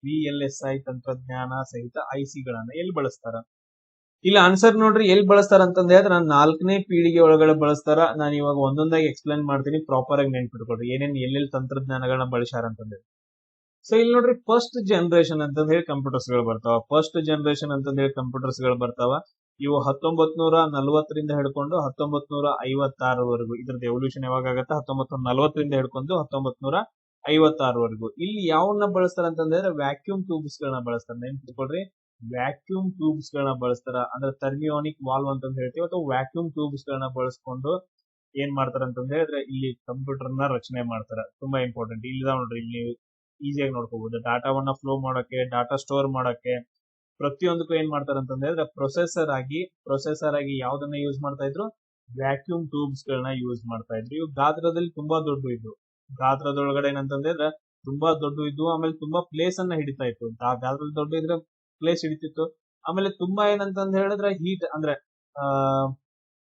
VLSI ತಂತ್ರಜ್ಞಾನ ಸಹಿತ IC ಗಳನ್ನ ಎಲ್ಲಿ ಬಳಸ್ತಾರ? ಇಲ್ಲಿ ಆನ್ಸರ್ ನೋಡ್ರಿ, ಎಲ್ಲಿ ಬಳಸ್ತಾರ ಅಂತಂದ ಹೇಳಿದ್ರೆ ನಾನು 4ನೇ ಪೀಳಿಗೆ ಒಳಗಡೆ ಬಳಸ್ತಾರ. ನಾನು ಇವಾಗ ಒಂದೊಂದಾಗಿ ಎಕ್ಸ್ಪ್ಲೈನ್ ಮಾಡ್ತೀನಿ, ಪ್ರಾಪರ್ ಆಗಿ ನೆನ್ಪಿಟ್ಕೊಡ್ರಿ ಏನೇನ್ ಎಲ್ಲೆಲ್ಲಿ ತಂತ್ರಜ್ಞಾನಗಳನ್ನ ಬಳಸ್ಯಾರ ಅಂತಂದೇಳಿ. ಸೊ ಇಲ್ಲಿ ನೋಡ್ರಿ, ಫಸ್ಟ್ ಜನರೇಷನ್ ಅಂತಂದ ಹೇಳಿ ಕಂಪ್ಯೂಟರ್ಸ್ ಗಳು ಬರ್ತಾವ. ಫಸ್ಟ್ ಜನರೇಷನ್ ಅಂತಂದ ಹೇಳಿ ಕಂಪ್ಯೂಟರ್ಸ್ ಗಳು ಬರ್ತಾವ. ಇವು 1940ರಿಂದ ಹಿಡ್ಕೊಂಡು 1956ವರೆಗೂ. ಇದ್ರದ್ದು ಎವಲ್ಯೂಷನ್ ಯಾವಾಗ ಆಗುತ್ತೆ? 1940ರಿಂದ ಹಿಡ್ಕೊಂಡು 1956ವರೆಗೂ. ಇಲ್ಲಿ ಯಾವನ್ನ ಬಳಸ್ತಾರ ಅಂತಂದ್ರೆ ವ್ಯಾಕ್ಯೂಮ್ ಟ್ಯೂಬ್ಸ್ ಗಳನ್ನ ಬಳಸ್ತಾರ. ನೆನ್ಪಿಟ್ಕೊಳ್ರಿ, ವ್ಯಾಕ್ಯೂಮ್ ಟ್ಯೂಬ್ಸ್ ಗಳನ್ನ ಬಳಸ್ತಾರ. ಅಂದ್ರೆ ಥರ್ಮಿಯೋನಿಕ್ ವಾಲ್ವ್ ಅಂತ ಹೇಳ್ತೀವಿ, ಅಥವಾ ವ್ಯಾಕ್ಯೂಮ್ ಟ್ಯೂಬ್ಸ್ ಗಳನ್ನ ಬಳಸ್ಕೊಂಡು ಏನ್ ಮಾಡ್ತಾರ ಅಂತ ಹೇಳಿದ್ರೆ ಇಲ್ಲಿ ಕಂಪ್ಯೂಟರ್ ನ ರಚನೆ ಮಾಡ್ತಾರ. ತುಂಬಾ ಇಂಪಾರ್ಟೆಂಟ್. ಇಲ್ಲಿ ನೋಡ್ರಿ, ಇಲ್ಲಿ ಈಸಿಯಾಗಿ ನೋಡ್ಕೋಬಹುದು. ಡಾಟಾವನ್ನ ಫ್ಲೋ ಮಾಡಕ್ಕೆ, ಡಾಟಾ ಸ್ಟೋರ್ ಮಾಡಕ್ಕೆ, ಪ್ರತಿಯೊಂದಕ್ಕೂ ಏನ್ ಮಾಡ್ತಾರ ಅಂತಂದ್ರೆ ಪ್ರೊಸೆಸರ್ ಆಗಿ ಯಾವ್ದನ್ನ ಯೂಸ್ ಮಾಡ್ತಾ ಇದ್ರು? ವ್ಯಾಕ್ಯೂಮ್ ಟ್ಯೂಬ್ಸ್ ಗಳನ್ನ ಯೂಸ್ ಮಾಡ್ತಾ ಇದ್ರು. ಇವು ಗಾತ್ರದಲ್ಲಿ ತುಂಬಾ ದೊಡ್ಡ ಇದ್ವು. ಗಾತ್ರದೊಳಗಡೆ ಏನಂತಂದ್ರೆ ತುಂಬಾ ದೊಡ್ಡ ಇದ್ವು. ಆಮೇಲೆ ತುಂಬಾ ಪ್ಲೇಸ್ ಅನ್ನ ಹಿಡಿತಾ ಇತ್ತು. ಗಾತ್ರದಲ್ಲಿ ದೊಡ್ಡ ಇದ್ರೆ ಪ್ಲೇಸ್ ಹಿಡಿತಿತ್ತು. ಆಮೇಲೆ ತುಂಬಾ ಏನಂತಂದ್ ಹೇಳಿದ್ರೆ ಹೀಟ್ ಅಂದ್ರೆ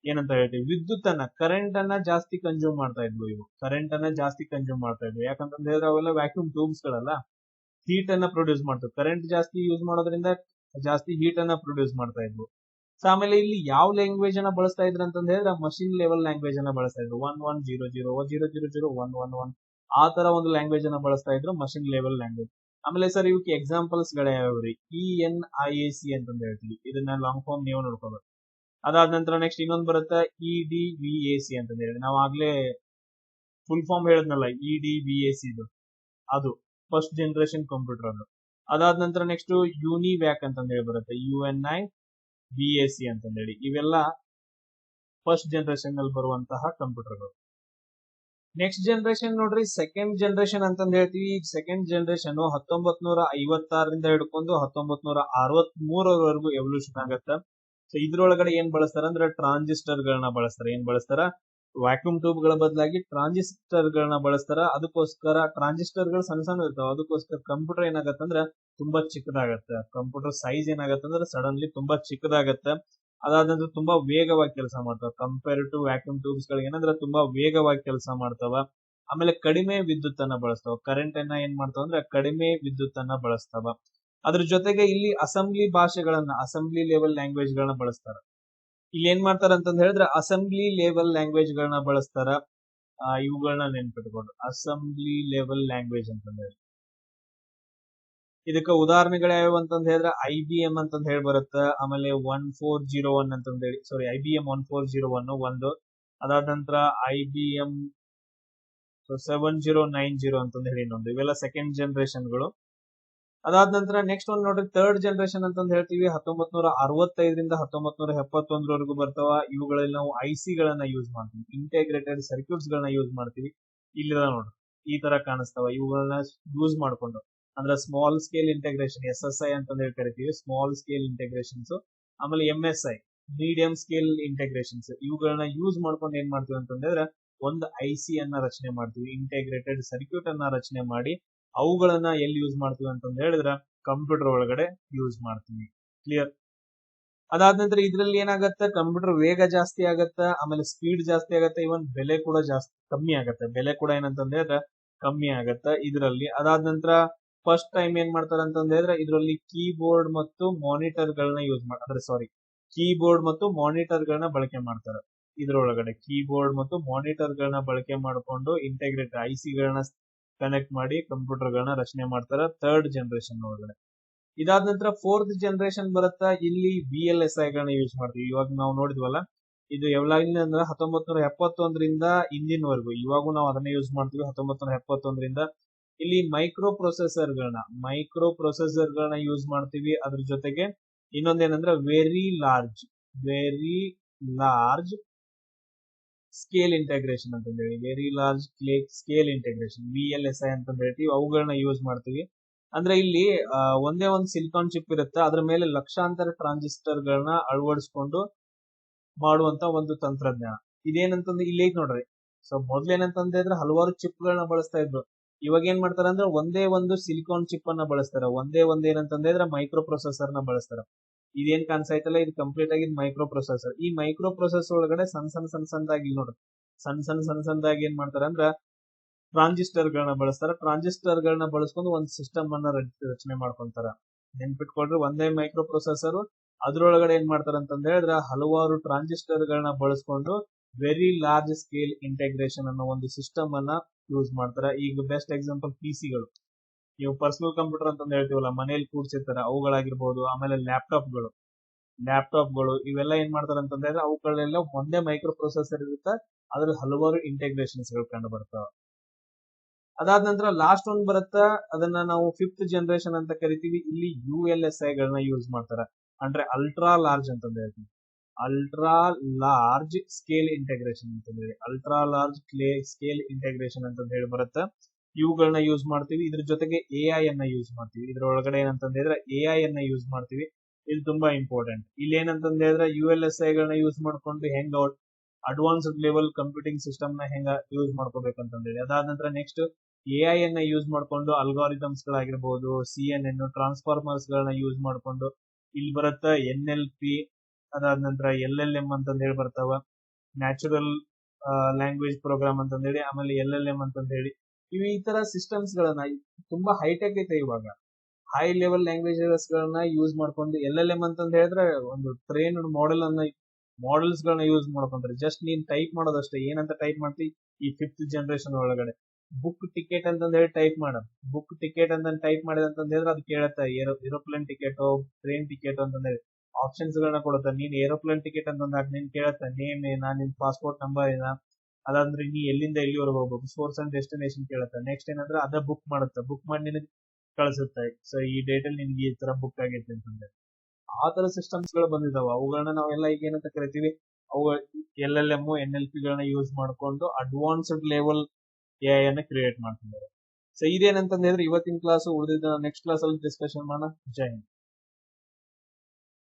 ಏನಂತ ಹೇಳ್ತೀವಿ, ವಿದ್ಯುತ್ ಅನ್ನ, ಕರೆಂಟ್ ಅನ್ನ ಜಾಸ್ತಿ ಕನ್ಸ್ಯೂಮ್ ಮಾಡ್ತಾ ಇದ್ವು. ಇವು ಕರೆಂಟ್ ಅನ್ನ ಜಾಸ್ತಿ ಕನ್ಸ್ಯೂಮ್ ಮಾಡ್ತಾ ಇದ್ವು. ಯಾಕಂತಂದ್ ಹೇಳಿದ್ರೆ ಅವೆಲ್ಲ ವ್ಯಾಕ್ಯೂಮ್ ಟ್ಯೂಬ್ಸ್ ಗಳಲ್ಲ, ಹೀಟ್ ಅನ್ನ ಪ್ರೊಡ್ಯೂಸ್ ಮಾಡ್ತವೆ. ಕರೆಂಟ್ ಜಾಸ್ತಿ ಯೂಸ್ ಮಾಡೋದ್ರಿಂದ ಜಾಸ್ತಿ ಹೀಟ್ ಅನ್ನ ಪ್ರೊಡ್ಯೂಸ್ ಮಾಡ್ತಾ ಇದ್ವು. ಸೊ ಆಮೇಲೆ ಇಲ್ಲಿ ಯಾವ ಲ್ಯಾಂಗ್ವೇಜ್ ಅನ್ನ ಬಳಸ್ತಾ ಇದ್ರು ಅಂತಂದ ಹೇಳಿದ್ರೆ ಮಷಿನ್ ಲೆವೆಲ್ ಲ್ಯಾಂಗ್ವೇಜ್ ಅನ್ನ ಬಳಸ್ತಾ ಇದ್ರು. 1100 ಆ ತರ ಒಂದು ಲ್ಯಾಂಗ್ವೇಜ್ ಅನ್ನ ಬಳಸ್ತಾ ಇದ್ರು, ಮಷಿನ್ ಲೆವೆಲ್ ಲ್ಯಾಂಗ್ವೇಜ್. ಆಮೇಲೆ ಸರ್ ಇವಕ್ಕೆ ಎಕ್ಸಾಂಪಲ್ಸ್ ಗಳೇ ಯಾವ್ರಿ? ENIAC ಅಂತಂದ ಹೇಳ್ತೀವಿ. ಇದನ್ನ ಲಾಂಗ್ ಫಾರ್ಮ್ ನೀವು ನೋಡ್ಕೋಬೇಕು. ಅದಾದ ನಂತರ ನೆಕ್ಸ್ಟ್ ಇನ್ನೊಂದು ಬರುತ್ತೆ EDVAC ಅಂತಂದ ಹೇಳಿ. ನಾವು ಆಗ್ಲೇ ಫುಲ್ ಫಾರ್ಮ್ ಹೇಳಿದ್ನಲ್ಲ, EDVAC ಅದು ಫಸ್ಟ್ ಜನರೇಷನ್ ಕಂಪ್ಯೂಟರ್ ಅದು. ಅದಾದ ನಂತರ ನೆಕ್ಸ್ಟ್ ಯುನಿವ್ಯಾಕ್ ಅಂತಂದ ಹೇಳಿ ಬರುತ್ತೆ, UNIVAC ಅಂತಂದ ಹೇಳಿ. ಇವೆಲ್ಲ ಫಸ್ಟ್ ಜನರೇಷನ್ ಅಲ್ಲಿ ಬರುವಂತಹ ಕಂಪ್ಯೂಟರ್ಗಳು. ನೆಕ್ಸ್ಟ್ ಜನರೇಷನ್ ನೋಡ್ರಿ, ಸೆಕೆಂಡ್ ಜನರೇಷನ್ ಅಂತಂದ ಹೇಳ್ತೀವಿ. ಸೆಕೆಂಡ್ ಜನರೇಷನ್ 1956ರಿಂದ ಹಿಡ್ಕೊಂಡು 1963ವರೆಗೂ ಎವಲ್ಯೂಷನ್ ಆಗತ್ತೆ. ಸೊ ಇದ್ರೊಳಗಡೆ ಏನ್ ಬಳಸ್ತಾರ ಅಂದ್ರೆ ಟ್ರಾನ್ಸಿಸ್ಟರ್ ಗಳನ್ನ ಬಳಸ್ತಾರ. ಏನ್ ಬಳಸ್ತಾರ? ವ್ಯಾಕ್ಯೂಮ್ ಟ್ಯೂಬ್ ಗಳ ಬದಲಾಗಿ ಟ್ರಾನ್ಸಿಸ್ಟರ್ ಗಳನ್ನ ಬಳಸ್ತಾರ. ಅದಕ್ಕೋಸ್ಕರ ಟ್ರಾನ್ಸಿಸ್ಟರ್ ಗಳು ಸಣ್ಣ ಸಣ್ಣ ಇರ್ತಾವ. ಅದಕ್ಕೋಸ್ಕರ ಕಂಪ್ಯೂಟರ್ ಏನಾಗತ್ತಂದ್ರೆ ತುಂಬಾ ಚಿಕ್ಕದಾಗತ್ತೆ. ಕಂಪ್ಯೂಟರ್ ಸೈಜ್ ಏನಾಗತ್ತಂದ್ರೆ ಸಡನ್ಲಿ ತುಂಬಾ ಚಿಕ್ಕದಾಗತ್ತೆ. ಅದಾದ ನಂತರ ತುಂಬಾ ವೇಗವಾಗಿ ಕೆಲಸ ಮಾಡ್ತಾವ. ಕಂಪೇರ್ ಟು ವ್ಯಾಕ್ಯೂಮ್ ಟ್ಯೂಬ್ಸ್ ಗಳಿಗೆ ಏನಂದ್ರೆ ತುಂಬಾ ವೇಗವಾಗಿ ಕೆಲಸ ಮಾಡ್ತಾವ. ಆಮೇಲೆ ಕಡಿಮೆ ವಿದ್ಯುತ್ ಅನ್ನ ಬಳಸ್ತಾವ. ಕರೆಂಟ್ ಅನ್ನ ಏನ್ ಮಾಡ್ತಾವ ಅಂದ್ರೆ ಕಡಿಮೆ ವಿದ್ಯುತ್ ಅನ್ನ ಬಳಸ್ತಾವ. ಅದ್ರ ಜೊತೆಗೆ ಇಲ್ಲಿ ಅಸೆಂಬ್ಲಿ ಭಾಷೆಗಳನ್ನ, ಅಸೆಂಬ್ಲಿ ಲೆವೆಲ್ ಲ್ಯಾಂಗ್ವೇಜ್ ಗಳನ್ನ ಬಳಸ್ತಾರ. ಇಲ್ಲಿ ಏನ್ ಮಾಡ್ತಾರ ಅಂತಂದ್ ಹೇಳಿದ್ರೆ ಅಸೆಂಬ್ಲಿ ಲೆವೆಲ್ ಲ್ಯಾಂಗ್ವೇಜ್ ಗಳನ್ನ ಬಳಸ್ತಾರ. ಇವುಗಳನ್ನ ನೆನ್ಪಿಟ್ಕೊಂಡು ಅಸೆಂಬ್ಲಿ ಲೆವೆಲ್ ಲ್ಯಾಂಗ್ವೇಜ್ ಅಂತಂದ ಹೇಳಿ. ಇದಕ್ಕ ಉದಾಹರಣೆಗಳು ಯಾವ್ಯಾವ ಅಂತಂದ್ ಹೇಳಿದ್ರೆ IBM ಅಂತಂದ್ ಹೇಳಿ ಬರುತ್ತ, ಆಮೇಲೆ 1401 ಅಂತಂದ್ ಹೇಳಿ, ಸಾರಿ IBM 1401 ಒಂದು, ಅದಾದ ನಂತರ IBM 7090 ಅಂತಂದ್ ಹೇಳಿ ಇನ್ನೊಂದು. ಇವೆಲ್ಲ ಸೆಕೆಂಡ್ ಜನರೇಷನ್ ಗಳು. ಅದಾದ ನಂತರ ನೆಕ್ಸ್ಟ್ ಒಂದು ನೋಡ್ರಿ ಥರ್ಡ್ ಜನರೇಷನ್ ಅಂತಂದ್ ಹೇಳ್ತೀವಿ. 1965ರಿಂದ 1971 ಬರ್ತಾವ. ಇವುಗಳಲ್ಲಿ ನಾವು IC ಗಳನ್ನ ಯೂಸ್ ಮಾಡ್ತೀವಿ, ಇಂಟಿಗ್ರೇಟೆಡ್ ಸರ್ಕ್ಯೂಟ್ಸ್ ಗಳನ್ನ ಯೂಸ್ ಮಾಡ್ತೀವಿ. ಇಲ್ಲಿ ನೋಡ್ರಿ ಈ ತರ ಕಾಣಿಸ್ತಾವ. ಇವುಗಳನ್ನ ಯೂಸ್ ಮಾಡ್ಕೊಂಡು ಅಂದ್ರೆ ಸ್ಮಾಲ್ ಸ್ಕೇಲ್ ಇಂಟೆಗ್ರೇಷನ್, SSI ಅಂತಂದ್ ಹೇಳಿ ಕರಿತೀವಿ, ಸ್ಮಾಲ್ ಸ್ಕೇಲ್ ಇಂಟೆಗ್ರೇಷನ್ಸ್. ಆಮೇಲೆ MSI, ಮೀಡಿಯಂ ಸ್ಕೇಲ್ ಇಂಟೆಗ್ರೇಷನ್ಸ್. ಇವುಗಳನ್ನ ಯೂಸ್ ಮಾಡ್ಕೊಂಡು ಏನ್ ಮಾಡ್ತೀವಿ ಅಂತಂದ್ರೆ ಒಂದು IC ಅನ್ನ ರಚನೆ ಮಾಡ್ತೀವಿ, ಇಂಟಿಗ್ರೇಟೆಡ್ ಸರ್ಕ್ಯೂಟ್ ಅನ್ನ ರಚನೆ ಮಾಡಿ ಅವುಗಳನ್ನ ಎಲ್ಲಿ ಯೂಸ್ ಮಾಡ್ತೀವಿ ಅಂತಂದ್ ಹೇಳಿದ್ರೆ ಕಂಪ್ಯೂಟರ್ ಒಳಗಡೆ ಯೂಸ್ ಮಾಡ್ತೀವಿ. ಕ್ಲಿಯರ್? ಅದಾದ ನಂತರ ಇದ್ರಲ್ಲಿ ಏನಾಗತ್ತೆ, ಕಂಪ್ಯೂಟರ್ ವೇಗ ಜಾಸ್ತಿ ಆಗತ್ತ, ಆಮೇಲೆ ಸ್ಪೀಡ್ ಜಾಸ್ತಿ ಆಗತ್ತೆ, ಇವನ್ ಬೆಲೆ ಕೂಡ ಕಮ್ಮಿ ಆಗತ್ತೆ. ಬೆಲೆ ಕೂಡ ಏನಂತಂದ್ ಹೇಳಿದ್ರೆ ಕಮ್ಮಿ ಆಗತ್ತ ಇದರಲ್ಲಿ. ಅದಾದ ನಂತರ ಫಸ್ಟ್ ಟೈಮ್ ಏನ್ ಮಾಡ್ತಾರ ಅಂತಂದ್ ಹೇಳಿದ್ರೆ ಇದರಲ್ಲಿ ಕೀಬೋರ್ಡ್ ಮತ್ತು ಮಾನಿಟರ್ ಗಳನ್ನ ಯೂಸ್ ಮಾಡ್ತಾರೆ, ಸಾರಿ ಕೀಬೋರ್ಡ್ ಮತ್ತು ಮಾನಿಟರ್ ಗಳನ್ನ ಬಳಕೆ ಮಾಡ್ತಾರೆ. ಇದ್ರೊಳಗಡೆ ಕೀಬೋರ್ಡ್ ಮತ್ತು ಮಾನಿಟರ್ ಗಳನ್ನ ಬಳಕೆ ಮಾಡಿಕೊಂಡು ಇಂಟಿಗ್ರೇಟೆಡ್ IC ಗಳನ್ನ ಕನೆಕ್ಟ್ ಮಾಡಿ ಕಂಪ್ಯೂಟರ್ ಗಳನ್ನ ರಚನೆ ಮಾಡ್ತಾರೆ ಥರ್ಡ್ ಜನರೇಷನ್ ಒಳಗಡೆ. ಇದಾದ ನಂತರ ಫೋರ್ತ್ ಜನರೇಷನ್ ಬರುತ್ತಾ, ಇಲ್ಲಿ VLSI ಗಳನ್ನ ಯೂಸ್ ಮಾಡ್ತೀವಿ. ಇವಾಗ ನಾವು ನೋಡಿದ್ವಲ್ಲ, ಇದು ಯಾವಾಗಿಂದ ಅಂದ್ರೆ 1971ರಿಂದ ಇಂದಿನವರೆಗೂ ಇವಾಗೂ ನಾವು ಅದನ್ನ ಯೂಸ್ ಮಾಡ್ತೀವಿ. 1971ರಿಂದ ಇಲ್ಲಿ ಮೈಕ್ರೋ ಪ್ರೊಸೆಸರ್ ಗಳನ್ನ ಯೂಸ್ ಮಾಡ್ತೀವಿ. ಅದ್ರ ಜೊತೆಗೆ ಇನ್ನೊಂದೇನಂದ್ರೆ ವೆರಿ ಲಾರ್ಜ್ ಸ್ಕೇಲ್ ಇಂಟೆಗ್ರೇಷನ್ ಅಂತ ಹೇಳಿ, very large scale integration VLSI ಅಂತ ಹೇಳ್ತೀವಿ. ಅವುಗಳನ್ನ ಯೂಸ್ ಮಾಡ್ತೀವಿ. ಅಂದ್ರೆ ಇಲ್ಲಿ ಒಂದೇ ಒಂದು ಸಿಲಿಕಾನ್ ಚಿಪ್ ಇರುತ್ತೆ, ಅದ್ರ ಮೇಲೆ ಲಕ್ಷಾಂತರ ಟ್ರಾನ್ಸಿಸ್ಟರ್ ಗಳನ್ನ ಅಳವಡಿಸ್ಕೊಂಡು ಮಾಡುವಂತ ಒಂದು ತಂತ್ರಜ್ಞಾನ. ಇದೇನಂತಂದ್ರೆ ಇಲ್ಲಿ ಐತ್ ನೋಡ್ರಿ. ಸೊ ಮೊದ್ಲೇನಂತಂದ್ರೆ ಹಲವಾರು ಚಿಪ್ ಗಳನ್ನ ಬಳಸ್ತಾ ಇದ್ರು. ಇವಾಗ ಏನ್ ಮಾಡ್ತಾರ ಅಂದ್ರೆ ಒಂದೇ ಒಂದು ಸಿಲಿಕಾನ್ ಚಿಪ್ ಅನ್ನ ಬಳಸ್ತಾರ. ಒಂದೇ ಏನಂತಂದ್ರೆ ಮೈಕ್ರೋ ಪ್ರೊಸೆಸರ್ ನ ಬಳಸ್ತಾರ. ಇದೇನ್ ಕಾಣಿಸ್ತಾಯ್ತಲ್ಲ, ಇದು ಕಂಪ್ಲೀಟ್ ಆಗಿ ಮೈಕ್ರೋ ಪ್ರೊಸೆಸರ್. ಈ ಮೈಕ್ರೋ ಪ್ರೊಸೆಸರ್ ಒಳಗಡೆ ಸಣ್ಣದಾಗಿ ನೋಡ್ರಿ, ಸಣ್ಣದಾಗಿ ಏನ್ ಮಾಡ್ತಾರ ಅಂದ್ರ ಟ್ರಾನ್ಸಿಸ್ಟರ್ ಗಳನ್ನ ಬಳಸ್ತಾರ. ಟ್ರಾನ್ಸಿಸ್ಟರ್ ಗಳನ್ನ ಬಳಸ್ಕೊಂಡು ಒಂದ್ ಸಿಸ್ಟಮ್ ಅನ್ನ ರಚನೆ ಮಾಡ್ಕೊಂತಾರ. ನೆನ್ಪಿಟ್ಕೊಳ್ರಿ, ಒಂದೇ ಮೈಕ್ರೋ ಪ್ರೊಸೆಸರ್, ಅದ್ರೊಳಗಡೆ ಏನ್ ಮಾಡ್ತಾರ ಅಂತಂದ್ ಹೇಳಿದ್ರೆ ಹಲವಾರು ಟ್ರಾನ್ಸಿಸ್ಟರ್ ಗಳನ್ನ ಬಳಸ್ಕೊಂಡು ವೆರಿ ಲಾರ್ಜ್ ಸ್ಕೇಲ್ ಇಂಟೆಗ್ರೇಷನ್ ಅನ್ನೋ ಒಂದು ಸಿಸ್ಟಮ್ ಅನ್ನ ಯೂಸ್ ಮಾಡ್ತಾರ. ಈಗ ಬೆಸ್ಟ್ ಎಕ್ಸಾಂಪಲ್ PC ಗಳು, ನೀವು ಪರ್ಸನಲ್ ಕಂಪ್ಯೂಟರ್ ಅಂತ ಹೇಳ್ತೀವಲ್ಲ, ಮನೇಲಿ ಕೂಡ್ಸಿರ್ತಾರ, ಅವುಗಳಾಗಿರ್ಬೋದು. ಆಮೇಲೆ ಲ್ಯಾಪ್ಟಾಪ್ ಗಳು ಇವೆಲ್ಲ ಏನ್ ಮಾಡ್ತಾರ ಅಂತಂದ್ರೆ ಅವುಗಳೆಲ್ಲ ಒಂದೇ ಮೈಕ್ರೋ ಪ್ರೊಸೆಸರ್ ಇರುತ್ತೆ, ಅದ್ರಲ್ಲಿ ಹಲವಾರು ಇಂಟೆಗ್ರೇಷನ್ಸ್ ಗಳು ಕಂಡು ಬರ್ತಾವ. ಅದಾದ ನಂತರ ಲಾಸ್ಟ್ ಒಂದ್ ಬರುತ್ತಾ, ಅದನ್ನ ನಾವು ಫಿಫ್ತ್ ಜನರೇಷನ್ ಅಂತ ಕರಿತೀವಿ. ಇಲ್ಲಿ ULSI ಗಳನ್ನ ಯೂಸ್ ಮಾಡ್ತಾರ, ಅಂದ್ರೆ ಅಲ್ಟ್ರಾ ಲಾರ್ಜ್ ಅಂತಂದ್ ಹೇಳ್ತೀವಿ, ಅಲ್ಟ್ರಾ ಲಾರ್ಜ್ ಸ್ಕೇಲ್ ಇಂಟೆಗ್ರೇಷನ್ ಅಂತ ಹೇಳಿ, ಅಲ್ಟ್ರಾ ಲಾರ್ಜ್ ಸ್ಕೇಲ್ ಇಂಟೆಗ್ರೇಷನ್ ಅಂತ ಹೇಳಿ ಬರುತ್ತೆ. ಇವುಗಳನ್ನ ಯೂಸ್ ಮಾಡ್ತೀವಿ. ಇದ್ರ ಜೊತೆಗೆ AI ಅನ್ನ ಯೂಸ್ ಮಾಡ್ತೀವಿ. ಇದ್ರ ಒಳಗಡೆ ಏನಂತಂದ್ ಹೇಳಿದ್ರೆ AI ಅನ್ನ ಯೂಸ್ ಮಾಡ್ತೀವಿ. ಇದು ತುಂಬಾ ಇಂಪಾರ್ಟೆಂಟ್. ಇಲ್ಲಿ ಏನಂತಂದ್ ಹೇಳಿದ್ರೆ ULSI ಗಳನ್ನ ಯೂಸ್ ಮಾಡ್ಕೊಂಡು ಹೆಂಗ್ ಅಡ್ವಾನ್ಸ್ಡ್ ಲೆವೆಲ್ ಕಂಪ್ಯೂಟಿಂಗ್ ಸಿಸ್ಟಮ್ ನ ಹೆಂಗ ಯೂಸ್ ಮಾಡ್ಕೋಬೇಕಂತಂದ್ ಹೇಳಿ. ಅದಾದ ನಂತರ ನೆಕ್ಸ್ಟ್ AI ಅನ್ನ ಯೂಸ್ ಮಾಡ್ಕೊಂಡು ಅಲ್ಗಾರಿದಮ್ಸ್ ಗಳಾಗಿರ್ಬೋದು, CNN ಟ್ರಾನ್ಸ್ಫಾರ್ಮರ್ಸ್ ಗಳನ್ನ ಯೂಸ್ ಮಾಡ್ಕೊಂಡು ಇಲ್ಲಿ ಬರುತ್ತ NLP, ಅದಾದ ನಂತರ LLM ಅಂತಂದ್ ಹೇಳಿ ಬರ್ತಾವ, ನ್ಯಾಚುರಲ್ ಲ್ಯಾಂಗ್ವೇಜ್ ಪ್ರೋಗ್ರಾಮ್ ಅಂತಂದ್ ಹೇಳಿ, ಆಮೇಲೆ LLM ಅಂತಂದ್ ಹೇಳಿ. ಇವು ಈ ತರ ಸಿಸ್ಟಮ್ಸ್ ಗಳನ್ನ ತುಂಬಾ ಹೈಟೆಕ್ ಐತೆ ಇವಾಗ. ಹೈ ಲೆವೆಲ್ ಲ್ಯಾಂಗ್ವೇಜಸ್ ಗಳನ್ನ ಯೂಸ್ ಮಾಡ್ಕೊಂಡು LLM ಅಂತಂದ್ ಹೇಳಿದ್ರೆ ಒಂದು ಟ್ರೈನ್ಡ್ ಮಾಡೆಲ್ಸ್ ಗಳನ್ನ ಯೂಸ್ ಮಾಡ್ಕೊಂಡ್ರೆ ಜಸ್ಟ್ ನೀನ್ ಟೈಪ್ ಮಾಡೋದಷ್ಟೇ. ಏನಂತ ಟೈಪ್ ಮಾಡ್ತಿ, ಈ ಫಿಫ್ತ್ ಜನರೇಷನ್ ಒಳಗಡೆ ಬುಕ್ ಟಿಕೆಟ್ ಅಂತಂದ್ ಹೇಳಿ ಟೈಪ್ ಮಾಡ, ಬುಕ್ ಟಿಕೆಟ್ ಅಂತ ಟೈಪ್ ಮಾಡಿದ ಅಂತಂದ್ ಹೇಳಿದ್ರೆ ಅದು ಕೇಳತ್ತ ಏರೋಪ್ಲೇನ್ ಟಿಕೆಟ್, ಟ್ರೈನ್ ಟಿಕೆಟ್ ಅಂತಂದ್ ಹೇಳಿ ಆಪ್ಷನ್ಸ್ ಗಳನ್ನ ಕೊಡುತ್ತ. ನೀನ್ ಏರೋಪ್ಲೇನ್ ಟಿಕೆಟ್ ಅಂತಂದಾಗ ನೀನ್ ಕೇಳತ್ತ ನೇಮ್ ಏನ, ನಿನ್ ಪಾಸ್ಪೋರ್ಟ್ ನಂಬರ್ ಏನ, ಅದಂದ್ರೆ ನೀ ಎಲ್ಲಿಂದ ಎಲ್ಲಿವರೆಗೆ ಹೋಗ್ಬೇಕು, ಸೋರ್ಸ್ ಅಂಡ್ ಡೆಸ್ಟಿನೇಷನ್ ಕೇಳತ್ತ. ನೆಕ್ಸ್ಟ್ ಏನಂದ್ರೆ ಅದ ಬುಕ್ ಮಾಡುತ್ತ, ಬುಕ್ ಮಾಡಿ ನಿನಗೆ ಕಳಿಸುತ್ತೆ. ಸೊ ಈ ಡೇಟ್ ಅಲ್ಲಿ ನಿನ್ಗೆ ಈ ತರ ಬುಕ್ ಆಗೈತೆ ಅಂತಂದ್ರೆ ಆ ತರ ಸಿಸ್ಟಮ್ಸ್ ಗಳು ಬಂದಿದಾವ. ಅವುಗಳನ್ನ ನಾವೆಲ್ಲ ಈಗ ಏನಂತ ಕರಿತೀವಿ, ಅವು LLM NLP ಗಳನ್ನ ಯೂಸ್ ಮಾಡ್ಕೊಂಡು ಅಡ್ವಾನ್ಸ್ಡ್ ಲೆವೆಲ್ AI ಅನ್ನ ಕ್ರಿಯೇಟ್ ಮಾಡ್ತಿದ್ದಾರೆ. ಸೊ ಇದೇನಂತಂದ್ರೆ ಇವತ್ತಿನ ಕ್ಲಾಸ್, ಉಳಿದಿದ್ದ ನೆಕ್ಸ್ಟ್ ಕ್ಲಾಸ್ ಅಲ್ಲಿ ಡಿಸ್ಕಷನ್ ಮಾಡೋಣ. ಜೈ ಹಿಂದ್.